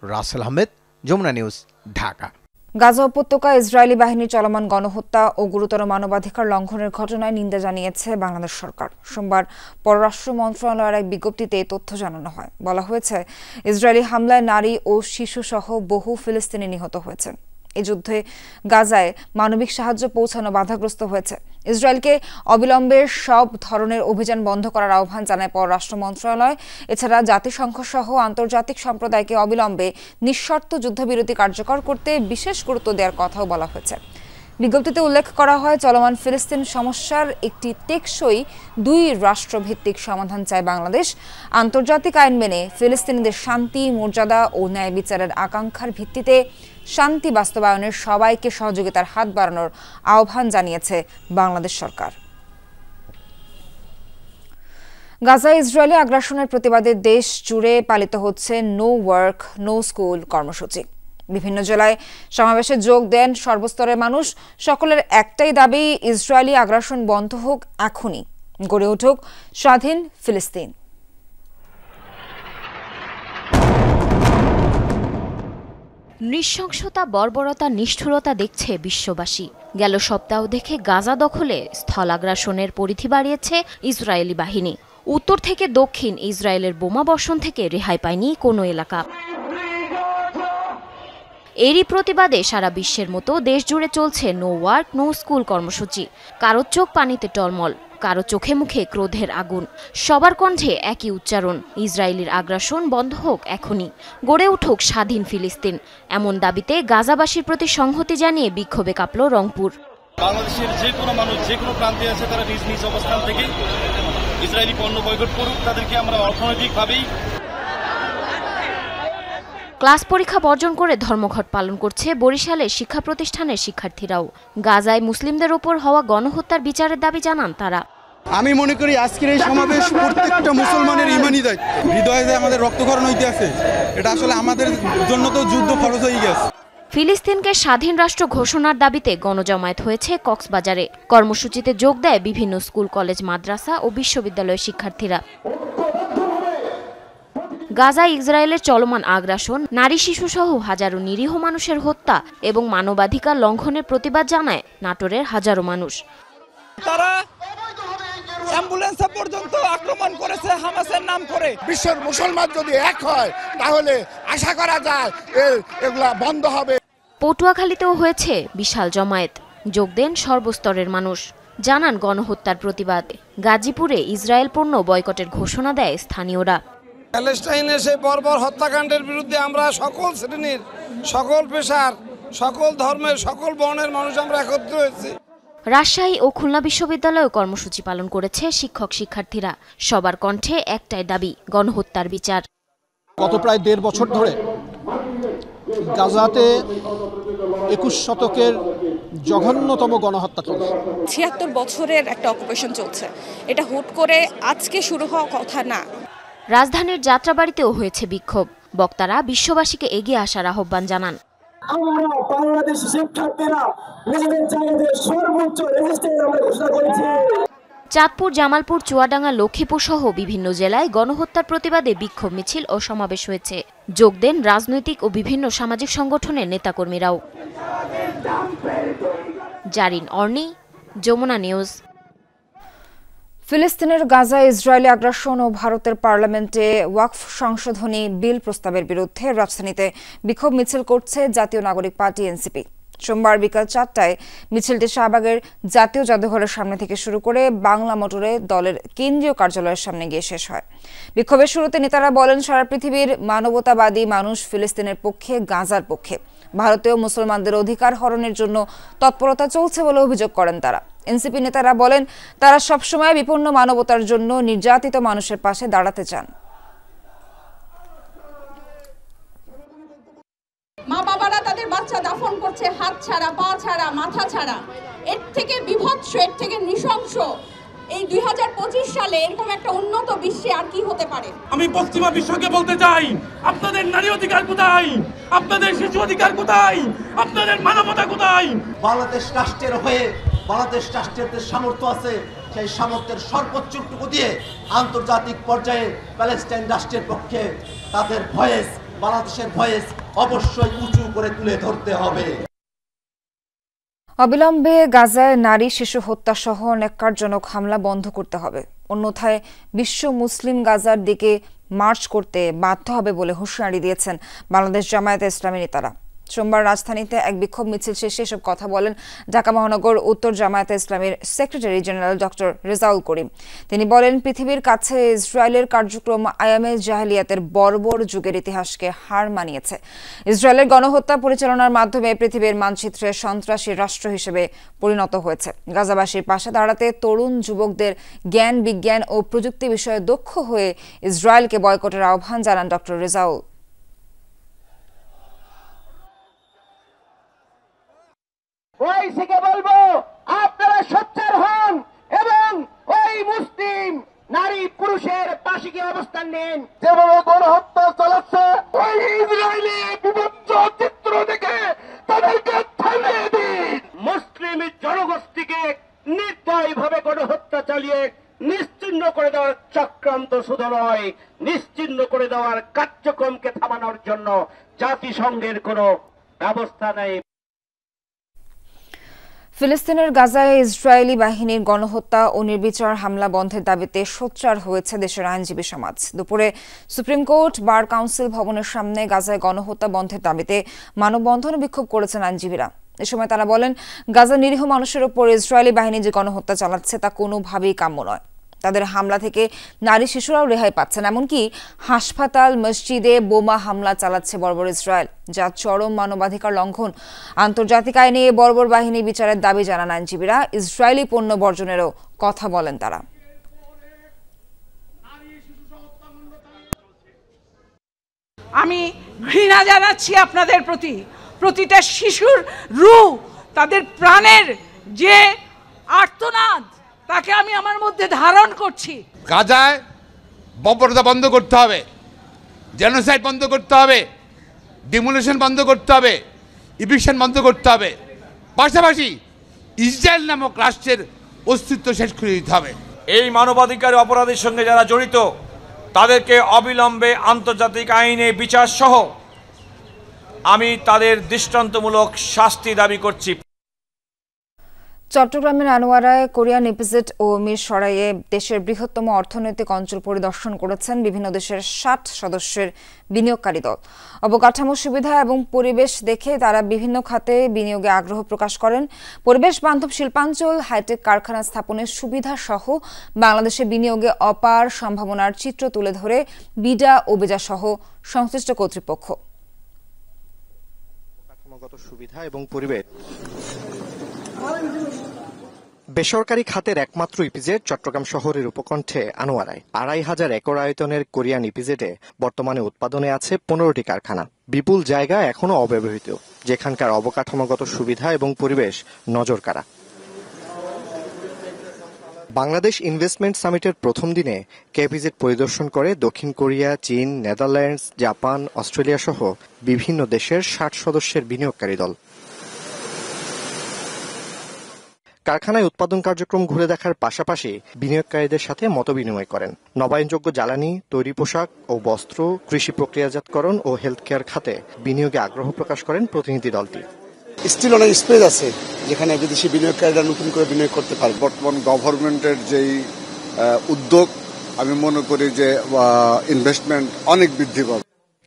রাসেল আহমেদ, যমুনা নিউজ, ঢাকা। গাজা উপত্যকায় ইসরায়েলি বাহিনীর চলমান গণহত্যা ও গুরুতর মানবাধিকার লঙ্ঘনের ঘটনায় নিন্দা জানিয়েছে বাংলাদেশ সরকার। সোমবার পররাষ্ট্র মন্ত্রণালয়ের এক বিজ্ঞপ্তিতে এই তথ্য জানানো হয়। বলা হয়েছে, ইসরায়েলি হামলায় নারী ও শিশু সহ বহু ফিলিস্তিনি নিহত হয়েছেন। এই যুদ্ধে গাজায় মানবিক সাহায্য পৌঁছানো বাধাগ্রস্ত হয়েছে। ইসরায়েলকে অবিলম্বে সব ধরনের অভিযান বন্ধ করার আহ্বান জানায় পররাষ্ট্র মন্ত্রণালয়। এছাড়া জাতিসংঘ সহ আন্তর্জাতিক সম্প্রদায়কে অবিলম্বে নিঃশর্ত যুদ্ধবিরতি কার্যকর করতে বিশেষ গুরুত্ব দেওয়ার কথাও বলা হয়েছে। বিজ্ঞপ্তিতে উল্লেখ করা হয়, চলমান ফিলিস্তিন সমস্যার একটি টেকসই 2 রাষ্ট্রভিত্তিক সমাধান চায় বাংলাদেশ। আন্তর্জাতিক আইন মেনে ফিলিস্তিনিদের শান্তি, মর্যাদা ও ন্যায় বিচারের আকাঙ্ক্ষার ভিত্তিতে শান্তি বাস্তবায়নের সবাইকে সহযোগিতার হাত বাড়ানোর আহ্বান জানিয়েছে বাংলাদেশ সরকার। গাজায় ইসরায়েলি আগ্রাসনের প্রতিবাদে দেশ জুড়ে পালিত হচ্ছে নো ওয়ার্ক নো স্কুল কর্মসূচি। বিভিন্ন জেলায় সমাবেশে যোগ দেন সর্বস্তরের মানুষ। সকলের একটাই দাবি, ইসরায়েলি আগ্রাসন বন্ধ হোক এখনই, গড়ে উঠুক স্বাধীন ফিলিস্তিন। নৃশংসতা, বর্বরতা, নিষ্ঠুরতা দেখছে বিশ্ববাসী। গেল সপ্তাহ দেখে গাজা দখলে স্থল আগ্রাসনের পরিধি বাড়িয়েছে ইসরায়েলি বাহিনী। উত্তর থেকে দক্ষিণ ইসরায়েলের বোমা বর্ষণ থেকে রেহাই পায়নি কোনো এলাকা। এরই প্রতিবাদে সারা বিশ্বের মতো দেশ জুড়ে চলছে নো ওয়ার্ক নো স্কুল কর্মসূচি। কারো চোখ পানিতে টলমল, কারো চোখে মুখে ক্রোধের আগুন। সবার কণ্ঠে একই উচ্চারণ, ইসরায়েলের আগ্রাসন বন্ধ হোক এখনই, গড়ে উঠুক স্বাধীন ফিলিস্তিন। এমন দাবিতে গাজাবাসীর প্রতি সংহতি জানিয়ে বিক্ষোভে কাঁপল রংপুর। বাংলাদেশের যে কোনো মানুষ যে কোনো প্রান্তে আছে, তারা নিজ নিজ অবস্থান থেকে ইসরায়েলি পণ্য বয়কট করুক। তাদেরকে আমরা অর্থনৈতিকভাবেই। ক্লাস পরীক্ষা বর্জন করে ধর্মঘট পালন করছে বরিশালের শিক্ষা প্রতিষ্ঠানের শিক্ষার্থীরাও। গাজায় মুসলিমদের ওপর হওয়া গণহত্যার বিচারের দাবি জানান তারা। আমি মনে করি আজকের এই সমাবেশ প্রত্যেকটা মুসলমানের ইমানি দায়িত্ব। হৃদয়ে যে আমাদের রক্তক্ষরণ হইতে আছে, এটা আসলে আমাদের জন্য তো যুদ্ধ ফরজ হয়ে গেছে। ফিলিস্তিনকে স্বাধীন রাষ্ট্র ঘোষণার দাবিতে গণজমায়েত হয়েছে কক্সবাজারে। কর্মসূচিতে যোগ দেয় বিভিন্ন স্কুল, কলেজ, মাদ্রাসা ও বিশ্ববিদ্যালয়ের শিক্ষার্থীরা। গাজায় ইসরায়েলের চলমান আগ্রাসন, নারী শিশু সহ হাজারো নিরীহ মানুষের হত্যা এবং মানবাধিকার লঙ্ঘনের প্রতিবাদ জানায় নাটোরের হাজারো মানুষ। তারা অ্যাম্বুলেন্স পর্যন্ত আক্রমণ করেছে হামাসের নাম করে। বিশ্বের মুসলমান যদি এক হয় তাহলে আশা করা যায় এগুলা বন্ধ হবে। পটুয়াখালীতেও হয়েছে বিশাল জমায়েত, যোগ দেন সর্বস্তরের মানুষ, জানান গণহত্যার প্রতিবাদ। গাজীপুরে ইসরায়েল পণ্য বয়কটের ঘোষণা দেয় স্থানীয়রা। প্যালেস্টাইনের সেই বর্বর হত্যাকাণ্ডের বিরুদ্ধে আমরা সকল শ্রেণীর, সকল পেশার, সকল ধর্মের, সকল বর্ণের মানুষ আমরা একত্র হয়েছি। রাজশাহী ও খুলনা বিশ্ববিদ্যালয়েও কর্মসূচি পালন করেছে শিক্ষক শিক্ষার্থীরা। সবার কণ্ঠে একটাই দাবি, গণহত্যার বিচার। গত প্রায় 1.5 বছর ধরে গাজাতে 21 শতকের জঘন্যতম গণহত্যা চলছে। 76 বছরের একটা অকুপেশন চলছে, এটা হুট করে আজকে শুরু হওয়া কথা না। রাজধানীর যাত্রাবাড়িতেও হয়েছে বিক্ষোভ। বক্তারা বিশ্ববাসীকে এগিয়ে আসার আহ্বান জানান। আমরা বাংলাদেশি শিক্ষার্থীরা নিজেদের জায়গায় সর্বোচ্চ রেজিস্ট্রেশন আমরা ঘোষণা করেছি। চাঁদপুর, জামালপুর, চুয়াডাঙ্গা, লক্ষ্মীপুর সহ বিভিন্ন জেলায় গণহত্যার প্রতিবাদে বিক্ষোভ মিছিল ও সমাবেশ হয়েছে। যোগ দেন রাজনৈতিক ও বিভিন্ন সামাজিক সংগঠনের নেতাকর্মীরাও। জারিন অর্নি, যমুনা নিউজ। ফিলিস্তিনের গাজায় ইসরায়েলি আগ্রাসন ও ভারতের পার্লামেন্টে ওয়াকফ সংশোধনী বিল প্রস্তাবের বিরুদ্ধে রাজধানীতে বিক্ষোভ মিছিল করছে জাতীয় নাগরিক পার্টি এনসিপি। সোমবার বিকাল 4টায় মিছিলটি শাহবাগের জাতীয় জাদুঘরের সামনে থেকে শুরু করে বাংলা মোটরে দলের কেন্দ্রীয় কার্যালয়ের সামনে গিয়ে শেষ হয়। বিক্ষোভের শুরুতে নেতারা বলেন, সারা পৃথিবীর মানবতাবাদী মানুষ ফিলিস্তিনের পক্ষে, গাজার পক্ষে। ভারতীয় মুসলমানদের অধিকার হরণের জন্য তৎপরতা চলছে বলে অভিযোগ করেন তারা। এনসিপি নেতারা বলেন, তারা সবসময় বিপন্ন মানবতার জন্য নির্যাতিত মানুষের পাশে দাঁড়াতে চান। মা বাবারা তাদের বাচ্চা দাফন করছে হাত ছাড়া, পা ছাড়া, মাথা ছাড়া। এর থেকে বিভৎস, এর থেকে নৃশংস এই 2025 সালে এরকম একটা উন্নত বিশ্বে আর কি হতে পারে? আমি পশ্চিমা বিশ্বকে বলতে চাই, আপনাদের নারী অধিকার কোথায়? আপনাদের শিশু অধিকার কোথায়? আপনাদের মানবতা কোথায়? বাংলাদেশ রাষ্ট্রের হয়ে, বাংলাদেশ রাষ্ট্রের সামর্থ্য আছে, সেই সামর্থ্যের সর্বোচ্চটুকু দিয়ে আন্তর্জাতিক পর্যায়ে প্যালেস্টাইন রাষ্ট্রের পক্ষে তাদের ভয়েস, বাংলাদেশের ভয়েস অবশ্যই উঁচু করে তুলে ধরতে হবে। অবিলম্বে গাজায় নারী শিশু হত্যা সহ ন্যাক্কারজনক হামলা বন্ধ করতে হবে, অন্যথায় বিশ্ব মুসলিম গাজার দিকে মার্চ করতে বাধ্য হবে বলে হুঁশিয়ারি দিয়েছেন বাংলাদেশ জামায়াতে ইসলামী নেতারা। সোমবার রাজধানীতে এক বিক্ষোভ মিছিল শেষে এসব কথা বলেন ঢাকা মহানগর উত্তর জামায়াতে ইসলামীর secretary general doctor Rezaul Karim. তিনি বলেন, পৃথিবীর কাছে ইসরায়েলের কার্যক্রম আয়ামে জাহেলিয়াতের বর্বর যুগের ইতিহাসকে হার মানিয়েছে। ইসরায়েলের গণহত্যা পরিচালনার মাধ্যমে পৃথিবীর মানচিত্রে সন্ত্রাসী রাষ্ট্র হিসেবে পরিণত হয়েছে। গাজাবাসীর পাশে দাঁড়াতে তরুণ যুবকদের জ্ঞান, বিজ্ঞান ও প্রযুক্তি বিষয়ে দক্ষ হয়ে ইসরায়েলকে বয়কটের আহ্বান জানান ডক্টর রেজাউল। ওইসিকে বলবো, আপনারা সোচ্চার হন এবং ওই মুসলিম নারী পুরুষের পাশে গিয়ে অবস্থান নিন। যেভাবে গণহত্যা চালাচ্ছে ওই ইসরায়েলি বিভৎস চিত্র দেখে তাদেরকে থামিয়ে দিন। মুসলিম জনগোষ্ঠীকে নির্দয়ভাবে গণহত্যা চালিয়ে নিশ্চিহ্ন করে দেওয়ার চক্রান্ত শুধু নয়, নিশ্চিহ্ন করে দেওয়ার কার্যক্রমকে থামানোর জন্য জাতিসংঘের কোনো ব্যবস্থা নেই। ফিলিস্তিনের গাজায় ইসরায়েলি বাহিনীর গণহত্যা ও নির্বিচার হামলা বন্ধের দাবিতে সোচ্চার হয়েছে দেশের আইনজীবী সমাজ। দুপুরে সুপ্রিম কোর্ট বার কাউন্সিল ভবনের সামনে গাজায় গণহত্যা বন্ধের দাবিতে মানববন্ধন বিক্ষোভ করেছেন আইনজীবীরা। এ সময় তারা বলেন, গাজা নিরীহ মানুষের ওপর ইসরায়েলি বাহিনী যে গণহত্যা চালাচ্ছে তা কোনোভাবেই কাম্য নয়। তাদের হামলা থেকে নারী শিশুরাও রেহাই পাচ্ছেন, এমনকি হাসপাতাল, মসজিদে বোমা হামলা চালাচ্ছে বর্বর ইসরায়েল, যা চরম মানবাধিকার লঙ্ঘন। আন্তর্জাতিক আইনে বর্বর বাহিনী বিচারের দাবি জানান আইনজীবীরা। ইসরায়েলি পণ্য বর্জনেরও কথা বলেন তারা। আমি ঘৃণা জানাচ্ছি আপনাদের প্রতি। প্রতিটা শিশুর রূহ, তাদের প্রাণের যে আর্তনাদ, তাকে আমি আমার মধ্যে ধারণ করছি। গাজায় বর্বরতা বন্ধ করতে হবে, জেনোসাইড বন্ধ করতে হবে, ডিমোলিশন বন্ধ করতে হবে, ইভিকশন বন্ধ করতে হবে। পাশাপাশি ইসরায়েল নামক রাষ্ট্রের অস্তিত্ব শেষ করে দিতে হবে। এই মানবাধিকার অপরাধের সঙ্গে যারা জড়িত তাদেরকে অবিলম্বে আন্তর্জাতিক আইনে বিচার সহ আমি তাদের দৃষ্টান্তমূলক শাস্তি দাবি করছি। চট্টগ্রামের আনোয়ারায় কোরিয়ান ইপিজেড ও মিরসরাইয়ে দেশের বৃহত্তম অর্থনৈতিক অঞ্চল পরিদর্শন করেছেন বিভিন্ন দেশের 60 সদস্যের বিনিয়োগকারী দল। অবকাঠামো সুবিধা এবং পরিবেশ দেখে তারা বিভিন্ন খাতে বিনিয়োগে আগ্রহ প্রকাশ করেন। পরিবেশ বান্ধব শিল্পাঞ্চল, হাইটেক কারখানা স্থাপনের সুবিধা সহ বাংলাদেশে বিনিয়োগে অপার সম্ভাবনার চিত্র তুলে ধরে বিডা ও বেজা সহ সংশ্লিষ্ট কর্তৃপক্ষ। অবকাঠামোগত সুবিধা এবং পরিবেশ বেসরকারি খাতের একমাত্র ইপিজেড চট্টগ্রাম শহরের উপকণ্ঠে আনোয়ারায় 2500 একর আয়তনের কোরিয়ান ইপিজেডে বর্তমানে উৎপাদনে আছে 15টি কারখানা। বিপুল জায়গা এখনো অব্যবহৃত, যেখানকার অবকাঠামোগত সুবিধা এবং পরিবেশ নজরকাড়া। বাংলাদেশ ইনভেস্টমেন্ট সামিটের প্রথম দিনে কেপিজেড পরিদর্শন করে দক্ষিণ কোরিয়া, চীন, নেদারল্যান্ডস, জাপান, অস্ট্রেলিয়া সহ বিভিন্ন দেশের 60 সদস্যের বিনিয়োগকারী দল। কারখানায় উৎপাদন কার্যক্রম ঘুরে দেখার পাশাপাশি বিনিয়োগকারীদের সাথে মতবিনিময় করেন। নবায়নযোগ্য জ্বালানি, তৈরি পোশাক ও বস্ত্র, কৃষি প্রক্রিয়াজাতকরণ ও হেলথ কেয়ার খাতে বিনিয়োগে আগ্রহ প্রকাশ করেন প্রতিনিধি দলটি। স্টিল অনেক স্পেস আছে যেখানে বিদেশি বিনিয়োগকারীরা নতুন করে বিনিয়োগ করতে পারে। বর্তমান গভর্নমেন্টের যেই উদ্যোগ, আমি মনে করি যে ইনভেস্টমেন্ট অনেক বৃদ্ধি পাবে।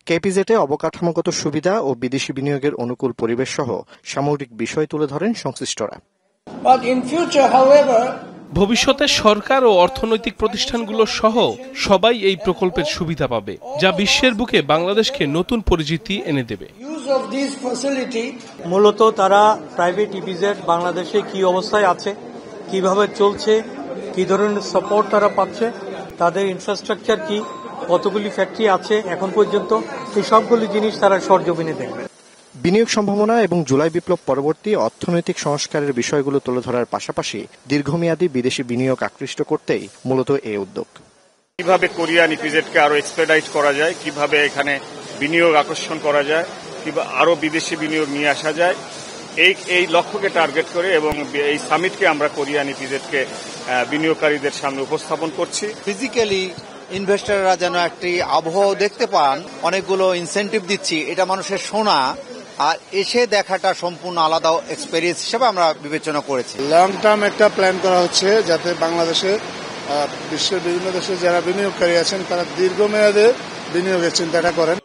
কেপিজেডে অবকাঠামোগত সুবিধা ও বিদেশি বিনিয়োগের অনুকূল পরিবেশ সহ সামগ্রিক বিষয় তুলে ধরেন সংশ্লিষ্টরা। ভবিষ্যতে সরকার ও অর্থনৈতিক প্রতিষ্ঠানগুলো সহ সবাই এই প্রকল্পের সুবিধা পাবে, যা বিশ্বের বুকে বাংলাদেশকে নতুন পরিচিতি এনে দেবে। মূলত তারা প্রাইভেট ইপিজেড বাংলাদেশে কি অবস্থায় আছে, কিভাবে চলছে, কি ধরনের সাপোর্ট তারা পাচ্ছে, তাদের ইনফ্রাস্ট্রাকচার কি, কতগুলি ফ্যাক্টরি আছে এখন পর্যন্ত, এই সবগুলি জিনিস তারা সরজমিনে দেখবে। বিনিয়োগ সম্ভাবনা এবং জুলাই বিপ্লব পরবর্তী অর্থনৈতিক সংস্কারের বিষয়গুলো তুলে ধরার পাশাপাশি দীর্ঘমেয়াদী বিদেশি বিনিয়োগ আকৃষ্ট করতেই মূলত এই উদ্যোগ। কিভাবে কোরিয়ান ইপিজেডকে আরো এক্সপেডাইট করা যায়, কিভাবে এখানে বিনিয়োগ আকর্ষণ করা যায়, কিভাবে আরো বিদেশি বিনিয়োগ নিয়ে আসা যায়, এই লক্ষ্যকে টার্গেট করে এবং এই সামিটকে আমরা কোরিয়ান ইপিজেডকে বিনিয়োগকারীদের সামনে উপস্থাপন করছি। ফিজিক্যালি ইনভেস্টররা যেন একটি আবহাওয়া দেখতে পান, অনেকগুলো ইনসেন্টিভ দিচ্ছি, এটা মানুষের শোনা আর এসে দেখাটা সম্পূর্ণ আলাদা এক্সপেরিয়েন্স হিসেবে আমরা বিবেচনা করেছি। লং টার্ম একটা প্ল্যান করা হচ্ছে যাতে বাংলাদেশে বিশ্বের বিভিন্ন দেশে যারা বিনিয়োগকারী আছেন তারা দীর্ঘমেয়াদে বিনিয়োগের চিন্তাটা করেন।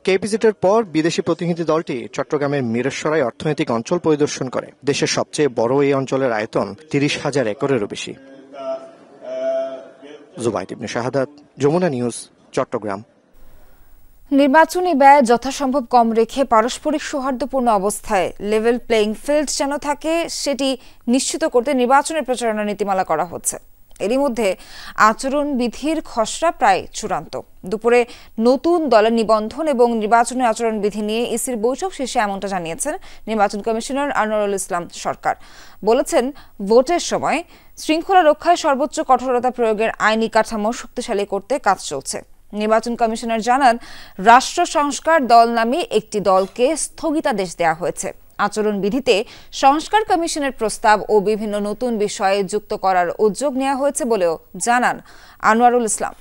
কেপিজেটের পর বিদেশি প্রতিনিধি দলটি চট্টগ্রামের মিরসরাই অর্থনৈতিক অঞ্চল পরিদর্শন করে। দেশের সবচেয়ে বড় এই অঞ্চলের আয়তন 30,000 একরেরও বেশি। জুবাইদ ইবনে শাহাদাত, যমুনা নিউজ, চট্টগ্রাম। নির্বাচনী ব্যয় যথাসম্ভব কম রেখে পারস্পরিক সৌহার্দ্যপূর্ণ অবস্থায় লেভেল প্লেইং ফিল্ড যেন থাকে সেটি নিশ্চিত করতে নির্বাচনের প্রচারণা নীতিমালা করা হচ্ছে। এরই মধ্যে আচরণবিধির খসড়া প্রায় চূড়ান্ত। দুপুরে নতুন দলের নিবন্ধন এবং নির্বাচনী আচরণবিধি নিয়ে ইসির বৈঠক শেষে এমনটা জানিয়েছেন নির্বাচন কমিশনার আনোয়ারুল ইসলাম সরকার। বলেছেন, ভোটের সময় শৃঙ্খলা রক্ষায় সর্বোচ্চ কঠোরতা প্রয়োগের আইনি কাঠামো শক্তিশালী করতে কাজ চলছে। নির্বাচন কমিশনার জানান, রাষ্ট্র সংস্কার দল নামে একটি দলকে স্থগিতাদেশ দেওয়া হয়েছে। আচরণবিধিতে সংস্কার কমিশনের প্রস্তাব ও বিভিন্ন নতুন বিষয়ে যুক্ত করার উদ্যোগ নেওয়া হয়েছে বলেও জানান আনোয়ারুল ইসলাম।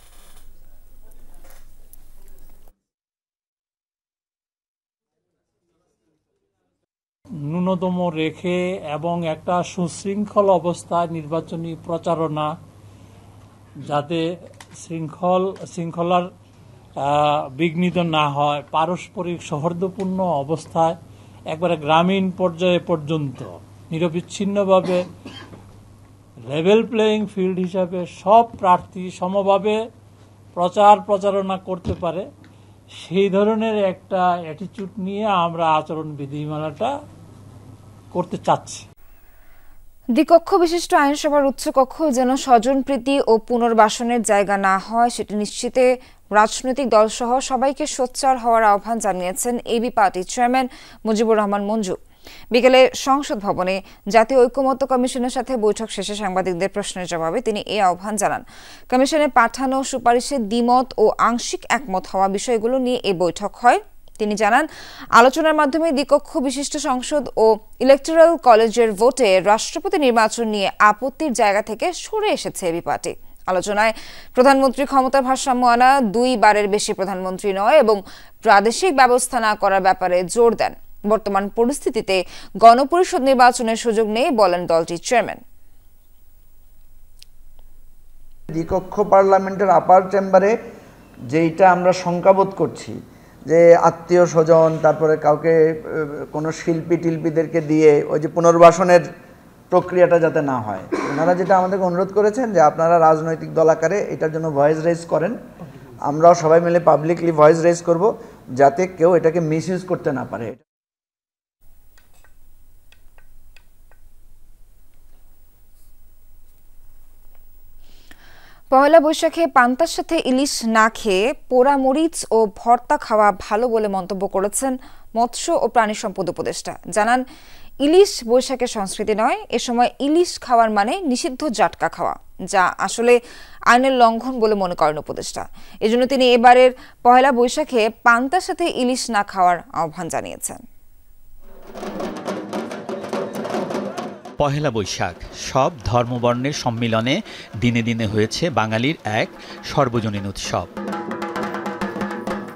ন্যূনতম রেখে এবং একটা সুশৃঙ্খল অবস্থায় নির্বাচনী প্রচারণা যাতে শৃঙ্খলার বিঘ্নিত না হয়, পারস্পরিক সৌহার্দ্যপূর্ণ অবস্থায় একবারে গ্রামীণ পর্যায়ে পর্যন্ত নিরবিচ্ছিন্নভাবে লেভেল প্লেয়িং ফিল্ড হিসাবে সব প্রার্থী সমভাবে প্রচারণা করতে পারে, সেই ধরনের একটা অ্যাটিটিউড নিয়ে আমরা আচরণ বিধিমালাটা করতে চাচ্ছি। দ্বিকক্ষ বিশিষ্ট আইনসভার উচ্চকক্ষ যেন স্বজনপ্রীতি ও পুনর্বাসনের জায়গা না হয় সেটি নিশ্চিতে রাজনৈতিক দলসহ সবাইকে সোচ্চার হওয়ার আহ্বান জানিয়েছেন AB party chairman Mujibur Rahman Manju. বিকেলে সংসদ ভবনে জাতীয় ঐকমত্য কমিশনের সাথে বৈঠক শেষে সাংবাদিকদের প্রশ্নের জবাবে তিনি এই আহ্বান জানান। কমিশনে পাঠানো সুপারিশে দ্বিমত ও আংশিক একমত হওয়া বিষয়গুলো নিয়ে এই বৈঠক হয়। তিনি জানান, আলোচনার মাধ্যমে দ্বিকক্ষ বিশিষ্ট সংসদ ও ইলেকটোরাল কলেজের ভোটে রাষ্ট্রপতি নির্বাচন নিয়ে আপত্তির জায়গা থেকে সরে এসেছে এবি পার্টি। আলোচনায় প্রধানমন্ত্রী ক্ষমতার ভারসাম্য আনা, 2 বারের বেশি প্রধানমন্ত্রী নয় এবং প্রাদেশিক ব্যবস্থা না করার ব্যাপারে জোর দেন। বর্তমান পরিস্থিতিতে গণপরিষদ নির্বাচনের সুযোগ নেই বলেন দলটির চেয়ারম্যান। দ্বিকক্ষ পার্লামেন্টের আপার চেম্বারে যেটা আমরা শঙ্কাবোধ করছি যে আত্মীয় স্বজন, তারপরে কাউকে কোনো শিল্পীদেরকে দিয়ে ওই যে পুনর্বাসনের প্রক্রিয়াটা যাতে না হয়, ওনারা যেটা আমাদেরকে অনুরোধ করেছেন যে আপনারা রাজনৈতিক দল আকারে এটার জন্য ভয়েস রেজ করেন, আমরাও সবাই মিলে পাবলিকলি ভয়েস রেজ করব যাতে কেউ এটাকে মিসইউজ করতে না পারে। পহেলা বৈশাখে পান্তার সাথে ইলিশ না খেয়ে পোড়া মরিচ ও ভর্তা খাওয়া ভালো বলে মন্তব্য করেছেন মৎস্য ও প্রাণী সম্পদ উপদেষ্টা। জানান, ইলিশ বৈশাখের সংস্কৃতি নয়, এ সময় ইলিশ খাওয়ার মানে নিষিদ্ধ জাটকা খাওয়া, যা আসলে আইনের লঙ্ঘন বলে মনে করেন উপদেষ্টা। এজন্য তিনি এবারের পহেলা বৈশাখে পান্তার সাথে ইলিশ না খাওয়ার আহ্বান জানিয়েছেন। পহেলা বৈশাখ সব ধর্মবর্ণের সম্মিলনে দিনে দিনে হয়েছে বাঙালির এক সর্বজনীন উৎসব।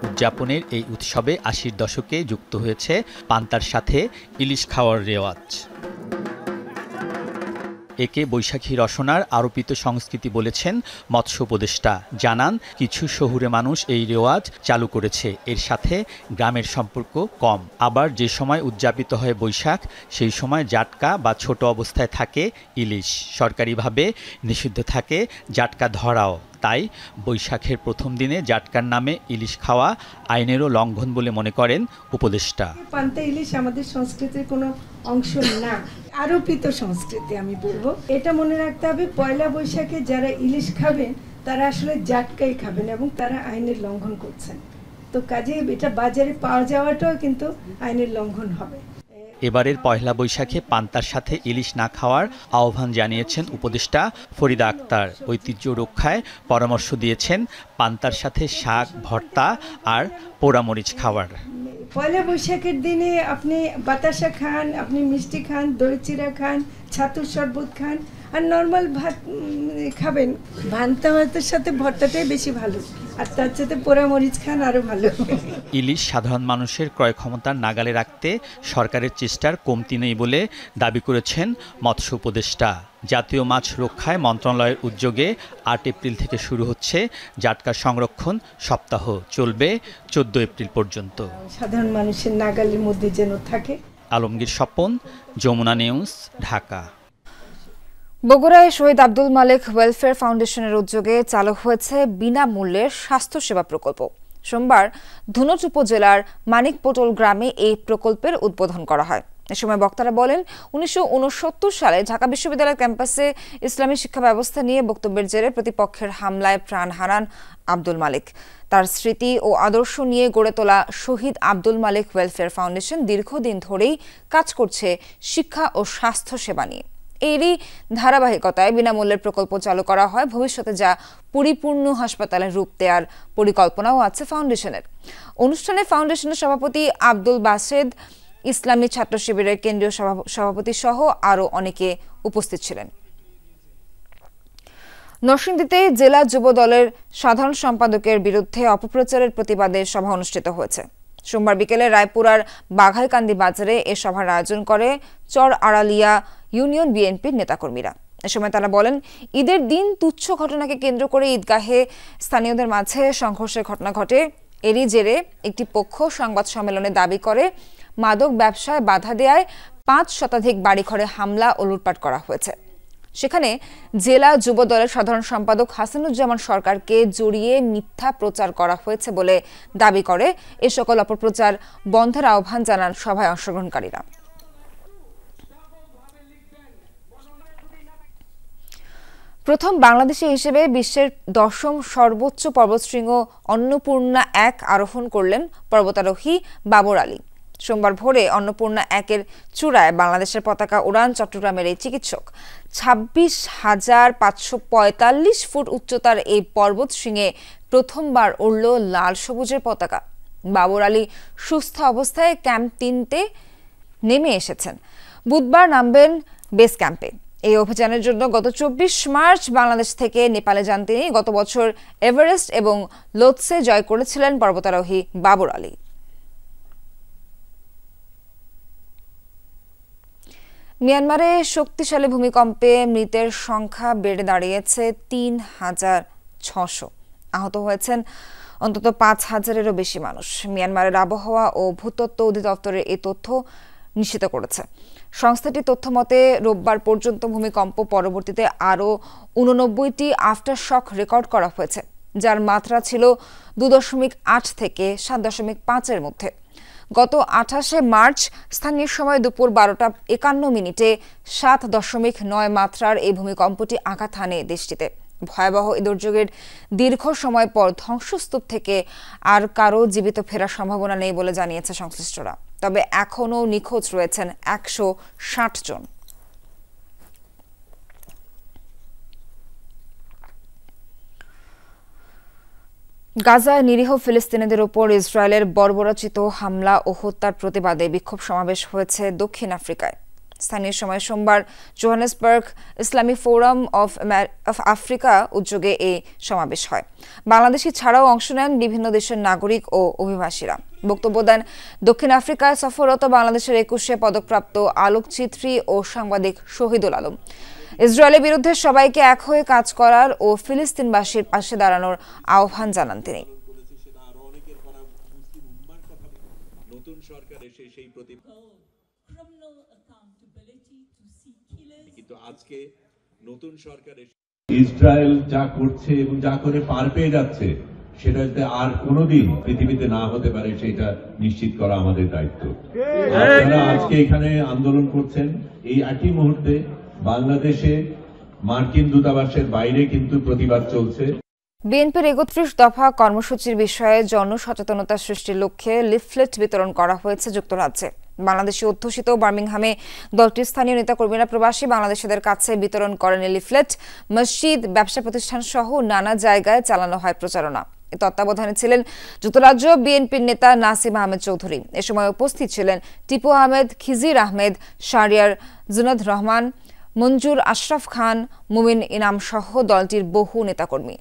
উদযাপনের এই উৎসবে 80-র দশকে যুক্ত হয়েছে পান্তার সাথে ইলিশ খাওয়ার রেওয়াজ। একে বৈশাখী রসনার আরোপিত সংস্কৃতি বলেছেন মৎস্য উপদেষ্টা। জানান, কিছু শহুরে মানুষ এই রেওয়াজ চালু করেছে, এর সাথে গ্রামের সম্পর্ক কম। আবার যে সময় উদযাপিত হয় বৈশাখ, সেই সময় জাটকা বা ছোট অবস্থায় থাকে ইলিশ। সরকারিভাবে নিষিদ্ধ থাকে জাটকা ধরাও। তাই বৈশাখের প্রথম দিনে জাটকার নামে ইলিশ খাওয়া আইনেরও লঙ্ঘন বলে মনে করেন উপদেষ্টা। পান্তা ইলিশ আমাদের সংস্কৃতির কোনো অংশ না, আরোপিত সংস্কৃতি আমি বলবো। এটা মনে রাখতে হবে, পয়লা বৈশাখে যারা ইলিশ খাবেন তারা আসলে জাটকাই খাবেন এবং তারা আইনের লঙ্ঘন করছেন। তো কাজে এটা বাজারে পাওয়া যাওয়াটাও কিন্তু আইনের লঙ্ঘন হবে। এবারের পয়লা বৈশাখে পান্তার সাথে ইলিশ না খাওয়ার আহ্বান জানিয়েছেন উপদেষ্টা ফরিদা আক্তার। ঐতিহ্য রক্ষায় পরামর্শ দিয়েছেন পান্তার সাথে শাক, ভর্তা আর পোড়ামরিচ খাওয়ার। পয়লা বৈশাখের দিনে আপনি বাতাসা খান, আপনি মিষ্টি খান, দই চিড়া খান, ছাতুর শরবত খান, আর নর্মাল ভাত খাবেন। পান্তা ভাতের সাথে ভর্তাটাই বেশি ভালো। আর তার চেয়ে পোড়া মরিচ খান আরো ভালো। ইলিশ সাধারণ মানুষের ক্রয় ক্ষমতার নাগালে রাখতে সরকারের চেষ্টার কমতি নেই বলে দাবি করেছেন মৎস্য উপদেষ্টা। জাতীয় মাছ রক্ষায় মন্ত্রণালয়ের উদ্যোগে ৮ এপ্রিল থেকে শুরু হচ্ছে জাটকা সংরক্ষণ সপ্তাহ, চলবে ১৪ এপ্রিল পর্যন্ত। সাধারণ মানুষের নাগালের মধ্যে যেন থাকে। আলমগীর স্বপন, যমুনা নিউজ, ঢাকা। বগুড়ায় শহীদ আব্দুল মালেক ওয়েলফেয়ার ফাউন্ডেশনের উদ্যোগে চালু হয়েছে বিনামূল্যের স্বাস্থ্যসেবা প্রকল্প। সোমবার ধুনট উপজেলার মানিকপোটল গ্রামে এই প্রকল্পের উদ্বোধন করা হয়। এ সময় বক্তারা বলেন, ১৯৬৯ সালে ঢাকা বিশ্ববিদ্যালয় ক্যাম্পাসে ইসলামী শিক্ষা ব্যবস্থা নিয়ে বক্তব্যের জেরে প্রতিপক্ষের হামলায় প্রাণ হারান আব্দুল মালেক। তার স্মৃতি ও আদর্শ নিয়ে গড়ে তোলা শহীদ আব্দুল মালেক ওয়েলফেয়ার ফাউন্ডেশন দীর্ঘদিন ধরেই কাজ করছে শিক্ষা ও স্বাস্থ্য সেবা নিয়ে। এরই ধারাবাহিকতায় বিনামূল্যের প্রকল্প চালু করা হয়। ভবিষ্যতে যা পরিপূর্ণ হাসপাতালের রূপ দেওয়ার পরিকল্পনাও আছে ফাউন্ডেশনের। অনুষ্ঠানে ফাউন্ডেশনের সভাপতি আব্দুল বাসেদ, ইসলামী ছাত্র শিবিরের কেন্দ্রীয় সভাপতি সহ আরও অনেকে উপস্থিত ছিলেন। নরসিংদীতে জেলা যুব দলের সাধারণ সম্পাদকের বিরুদ্ধে অপপ্রচারের প্রতিবাদে সভা অনুষ্ঠিত হয়েছে। সোমবার বিকেলে রায়পুরার বাঘাইকান্দি বাজারে এ সভার আয়োজন করে চর আড়ালিয়া ইউনিয়ন বিএনপির নেতাকর্মীরা। এ সময় তারা বলেন, ঈদের দিন তুচ্ছ ঘটনাকে কেন্দ্র করে ঈদগাহে স্থানীয়দের মাঝে সংঘর্ষের ঘটনা ঘটে। এরই জেরে একটি পক্ষ সংবাদ সম্মেলনে দাবি করে মাদক ব্যবসায় বাধা দেয়ায় ৫ শতাধিক বাড়িঘরে হামলা ও লুটপাট করা হয়েছে। সেখানে জেলা যুব দলের সাধারণ সম্পাদক হাসানুজ্জামান সরকারকে জড়িয়ে মিথ্যা প্রচার করা হয়েছে বলে দাবি করে এ সকল অপপ্রচার বন্ধের আহ্বান জানান সভায় অংশগ্রহণকারীরা। প্রথম বাংলাদেশি হিসেবে বিশ্বের ১০ম সর্বোচ্চ পর্বতশৃঙ্গ অন্নপূর্ণা ১ আরোহণ করলেন পর্বতারোহী বাবর আলী। সোমবার ভোরে অন্নপূর্ণা ১-এর চূড়ায় বাংলাদেশের পতাকা উড়ান চট্টগ্রামের এই চিকিৎসক। ২৬,৫৪৫ ফুট উচ্চতার এই পর্বত শৃঙ্গে প্রথমবার উড়ল লাল সবুজের পতাকা। বাবর আলী সুস্থ অবস্থায় ক্যাম্প ৩-তে নেমে এসেছেন। বুধবার নামবেন বেস ক্যাম্পে। এই অভিযানের জন্য গত ২৪ মার্চ বাংলাদেশ থেকে নেপালে যান তিনি। গত বছর এভারেস্ট এবং লোৎসে জয় করেছিলেন পর্বতারোহী বাবর আলী। মিয়ানমারে শক্তিশালী ভূমিকম্পে মৃতের সংখ্যা বেড়ে দাঁড়িয়েছে ৩,৬০০। আহত হয়েছেন অন্তত ৫,০০০-এরও বেশি মানুষ। মিয়ানমারের আবহাওয়া ও ভূতত্ত্ব অধিদপ্তরের এই তথ্য নিশ্চিত করেছে। সংস্থাটির তথ্য মতে রোববার পর্যন্ত ভূমিকম্প পরবর্তীতে আরও ৮৯টি আফটারশক রেকর্ড করা হয়েছে, যার মাত্রা ছিল ২.৮ থেকে ৭.৫-এর মধ্যে। গত ২৮শে মার্চ স্থানীয় সময় দুপুর ১২:৫১ ৭.৯ মাত্রার এই ভূমিকম্পটি আঘাত হানে দেশটিতে। ভয়াবহ এই দুর্যোগের দীর্ঘ সময় পর ধ্বংসস্তূপ থেকে আর কারো জীবিত ফেরার সম্ভাবনা নেই বলে জানিয়েছে সংশ্লিষ্টরা। তবে এখনও নিখোঁজ রয়েছেন ১৬০ জন। গাজায় নিরীহ ফিলিস্তিনিদের উপর ইসরায়েলের বর্বরোচিত হামলা ও হত্যার প্রতিবাদে বিক্ষোভ সমাবেশ হয়েছে দক্ষিণ আফ্রিকায়। স্থানীয় সময় সোমবার Johannesburg Islami forum of Africa উদ্যোগে এই সমাবেশ হয়। বাংলাদেশি ছাড়াও অংশ নেন বিভিন্ন দেশের নাগরিক ও অভিবাসীরা। বক্তব্য দেন দক্ষিণ আফ্রিকায় সফররত বাংলাদেশের ২১শে পদকপ্রাপ্ত আলোকচিত্রী ও সাংবাদিক শহীদুল আলম। ইসরায়েলের বিরুদ্ধে সবাইকে এক হয়ে কাজ করার ও ফিলিস্তিনবাসীর পাশে দাঁড়ানোর আহ্বান জানান তিনি। ইসরায়েল যা করছে এবং যা করে পার পেয়ে যাচ্ছে সেটা যাতে আর কোনোদিন পৃথিবীতে না হতে পারে সেটা নিশ্চিত করা আমাদের দায়িত্ব। আপনারা আজকে এখানে আন্দোলন করছেন, এই একই মুহূর্তে বাংলাদেশে মার্কিন দূতাবাসের বাইরে কিন্তু প্রতিবাদ চলছে। বিএনপির ৩১ দফা কর্মসূচির বিষয়ে জনসচেতনতা সৃষ্টির লক্ষ্যে লিফলেট বিতরণ করা হয়েছে যুক্তরাজ্যে। বাংলাদেশে অধ্যুষিত বার্মিংহামে দলটির স্থানীয় নেতাকর্মীরা প্রবাসী বাংলাদেশিদের কাছে বিতরণ করেন লিফলেট। মসজিদ, ব্যবসা প্রতিষ্ঠান সহ নানা জায়গায় চালানো হয় প্রচারণা। এ তত্ত্বাবধানে ছিলেন যুক্তরাজ্য বিএনপির নেতা নাসিম আহমেদ চৌধুরী। এ সময় উপস্থিত ছিলেন টিপু আহমেদ, খিজির আহমেদ, শাহরিয়ার জুনাদ রহমান, মঞ্জুর আশরাফ খান, মুমিন ইনাম সহ দলটির বহু নেতাকর্মী।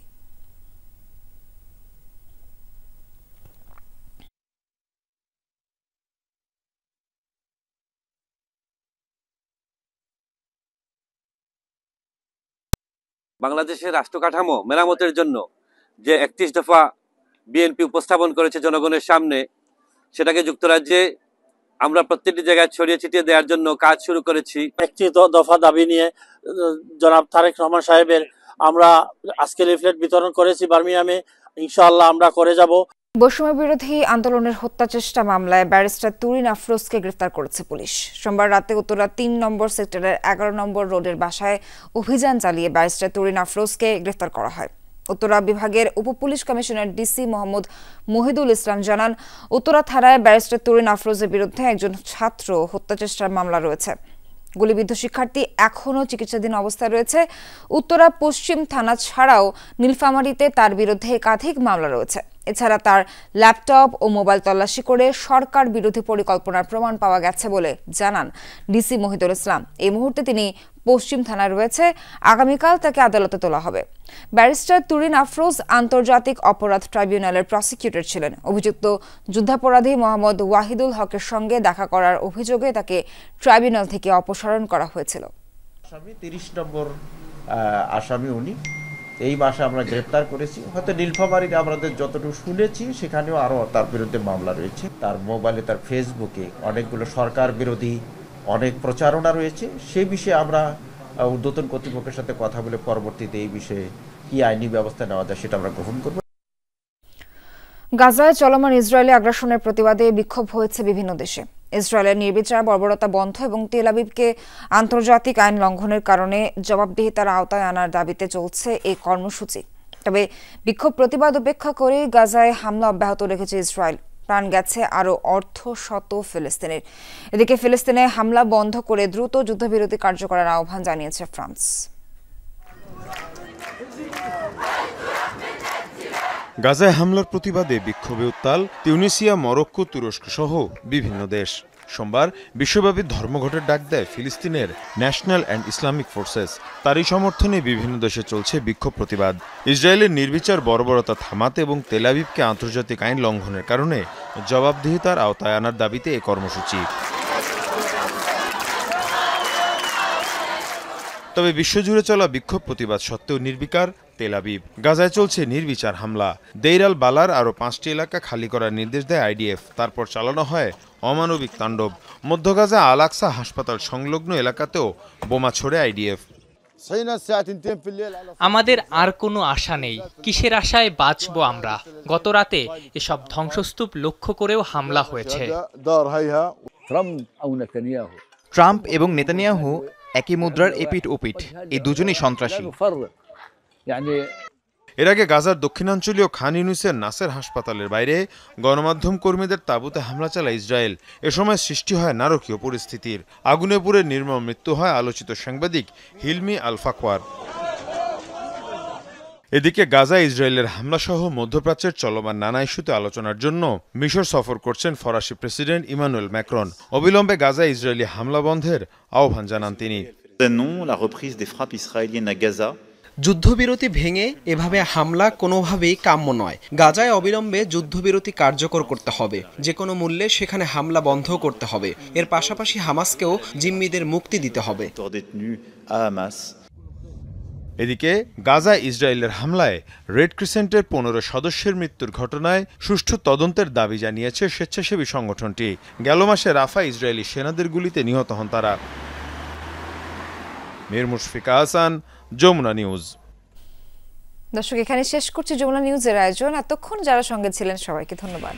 বাংলাদেশের রাষ্ট্র কাঠামো মেরামতের জন্য যে 31 দফা বিএনপি উপস্থাপন করেছে জনগণের সামনে, সেটাকে যুক্তরাজ্যে আমরা প্রত্যেকটি জায়গায় ছড়িয়ে ছিটিয়ে দেওয়ার জন্য কাজ শুরু করেছি। 31 দফা দাবি নিয়ে জনাব তারেক রহমান সাহেবের আমরা আজকে লিফলেট বিতরণ করেছি বার্মিংহামে, ইনশাআল্লাহ আমরা করে যাব। বৈষম্য বিরোধী আন্দোলনের হত্যা চেষ্টা মামলায় ব্যারিস্টার তুরিন আফরোজকে গ্রেফতার করেছে পুলিশ। সোমবার রাতে উত্তরা ৩ নম্বর সেক্টরের 11 নম্বর রোডের বাসায় অভিযান চালিয়ে ব্যারিস্টার তুরিন আফরোজকে গ্রেফতার করা হয়। উত্তরা বিভাগের উপপুলিশ কমিশনার ডিসি মোহাম্মদ মহিদুল ইসলাম জানান, উত্তরা থানায় ব্যারিস্টার তুরিন আফরোজের বিরুদ্ধে একজন ছাত্র হত্যা চেষ্টার মামলা রয়েছে। গুলিবিদ্ধ শিক্ষার্থী এখনও চিকিৎসাধীন অবস্থায় রয়েছে। উত্তরা পশ্চিম থানা ছাড়াও নীলফামারীতে তার বিরুদ্ধে একাধিক মামলা রয়েছে। এছাড়া তার ল্যাপটপ ও মোবাইল তল্লাশি করে সরকার বিরোধী পরিকল্পনার প্রমাণ পাওয়া গেছে বলে জানান ডিসি মহিদুল ইসলাম। এই মুহূর্তে তিনি পশ্চিম থানায় রয়েছে। আগামীকাল তাকে আদালতে তোলা হবে। ব্যারিস্টার তুরিন আফরোজ আন্তর্জাতিক অপরাধ ট্রাইব্যুনালের প্রসিকিউটর ছিলেন। অভিযুক্ত যুদ্ধাপরাধী মোহাম্মদ ওয়াহিদুল হকের সঙ্গে দেখা করার অভিযোগে তাকে ট্রাইব্যুনাল থেকে অপসারণ করা হয়েছিল। 30 নম্বর আসামি উনি, এই মাসে আমরা গ্রেপ্তার করেছি। হয়তো নীলফামারীতে আমাদের যতটুকু শুনেছি সেখানেও আরও তার বিরুদ্ধে মামলা রয়েছে। তার মোবাইলে, তার ফেসবুকে অনেকগুলো সরকার বিরোধী অনেক প্রচারণা রয়েছে। সে বিষয়ে আমরা ঊর্ধ্বতন কর্তৃপক্ষের সাথে কথা বলে পরবর্তীতে এই বিষয়ে কি আইনি ব্যবস্থা নেওয়া যায় সেটা আমরা গ্রহণ করব। গাজায় চলমান ইসরায়েলি আগ্রাসনের প্রতিবাদে বিক্ষোভ হয়েছে বিভিন্ন দেশে। ইসরায়েলের নির্বিচার বর্বরতা বন্ধ এবং তেল আবিবকে আন্তর্জাতিক আইন লঙ্ঘনের কারণে জবাবদিহিতার আওতায় আনার দাবিতে চলছে এই কর্মসূচি। তবে বিক্ষোভ প্রতিবাদ উপেক্ষা করে গাজায় হামলা অব্যাহত রেখেছে ইসরায়েল। প্রাণ গেছে আরও অর্ধশত ফিলিস্তিনের। এদিকে ফিলিস্তিনে হামলা বন্ধ করে দ্রুত যুদ্ধবিরতি কার্যকরের আহ্বান জানিয়েছে ফ্রান্স। গাজায় হামলার প্রতিবাদে বিক্ষোভে উত্তাল তিউনিসিয়া, মরক্কো, তুরস্ক সহ বিভিন্ন দেশ। সোমবার বিশ্বব্যাপী ধর্মঘটের ডাক দেয় ফিলিস্তিনের ন্যাশনাল অ্যান্ড ইসলামিক ফোর্সেস। তারই সমর্থনে বিভিন্ন দেশে চলছে বিক্ষোভ প্রতিবাদ। ইসরায়েলের নির্বিচার বর্বরতা থামাতে এবং তেল আবিবকে আন্তর্জাতিক আইন লঙ্ঘনের কারণে জবাবদিহিতার আওতায় আনার দাবিতে এই কর্মসূচি। তবে বিশ্বজুড়ে চলা বিক্ষোভ প্রতিবাদ সত্ত্বেও নির্বিকার তেল আবিব। গাজায় চলছে নির্বিচার হামলা। দেইর আল বালার আরও 5টি এলাকা খালি করার নির্দেশ দেয় আইডিএফ। তারপর চালানো হয় অমানবিক তাণ্ডব। মধ্য গাজা আল আকসা হাসপাতাল সংলগ্ন এলাকাতেও বোমা ছোড়ে আইডিএফ। আমাদের আর কোনো আশা নেই। কিসের আশায় বাঁচব আমরা? গত রাতে এসব ধ্বংসস্তূপ লক্ষ্য করেও হামলা হয়েছে। ট্রাম্প এবং নেতানিয়াহু একই মুদ্রার এপিঠ ওপিঠ। এই দুজনই সন্ত্রাসী। এর আগে গাজার দক্ষিণাঞ্চলীয় খান ইউনিসের নাসের হাসপাতালের বাইরে গণমাধ্যম কর্মীদের তাঁবুতে হামলা চালায় ইসরায়েল। এ সময় সৃষ্টি হয় নারকীয় পরিস্থিতির। আগুনে পুড়ে নির্মম মৃত্যু হয় আলোচিত সাংবাদিক হিলমি আল ফাকওয়ার। এদিকে গাজায় ইসরায়েলের হামলাসহ মধ্যপ্রাচ্যের চলমান নানা ইস্যুতে আলোচনার জন্য মিশর সফর করছেন ফরাসি প্রেসিডেন্ট ইমানুয়েল ম্যাক্রন। অবিলম্বে গাজায় ইসরায়েলি হামলা বন্ধের আহ্বান জানান তিনি। যুদ্ধবিরতি ভেঙে এভাবে হামলা কোনোভাবেই কাম্য নয়। গাজায় অবিলম্বে যুদ্ধবিরতি কার্যকর করতে হবে। যে কোনো মূল্যে সেখানে হামলা বন্ধ করতে হবে। এর পাশাপাশি হামাসকেও জিম্মিদের মুক্তি দিতে হবে। এদিকে গাজায় ইসরায়েলের হামলায় রেড ক্রিসেন্টের 15 সদস্যের মৃত্যুর ঘটনায় সুষ্ঠু তদন্তের দাবি জানিয়েছে স্বেচ্ছাসেবী সংগঠনটি। গেল মাসে রাফা ইসরায়েলি সেনাদের গুলিতে নিহত হন তারা। মীর মুশফিকা হাসান, যমুনা নিউজ। দর্শক, এখানে শেষ করছি যমুনা নিউজের আয়োজন। এতক্ষণ যারা সঙ্গে ছিলেন সবাইকে ধন্যবাদ।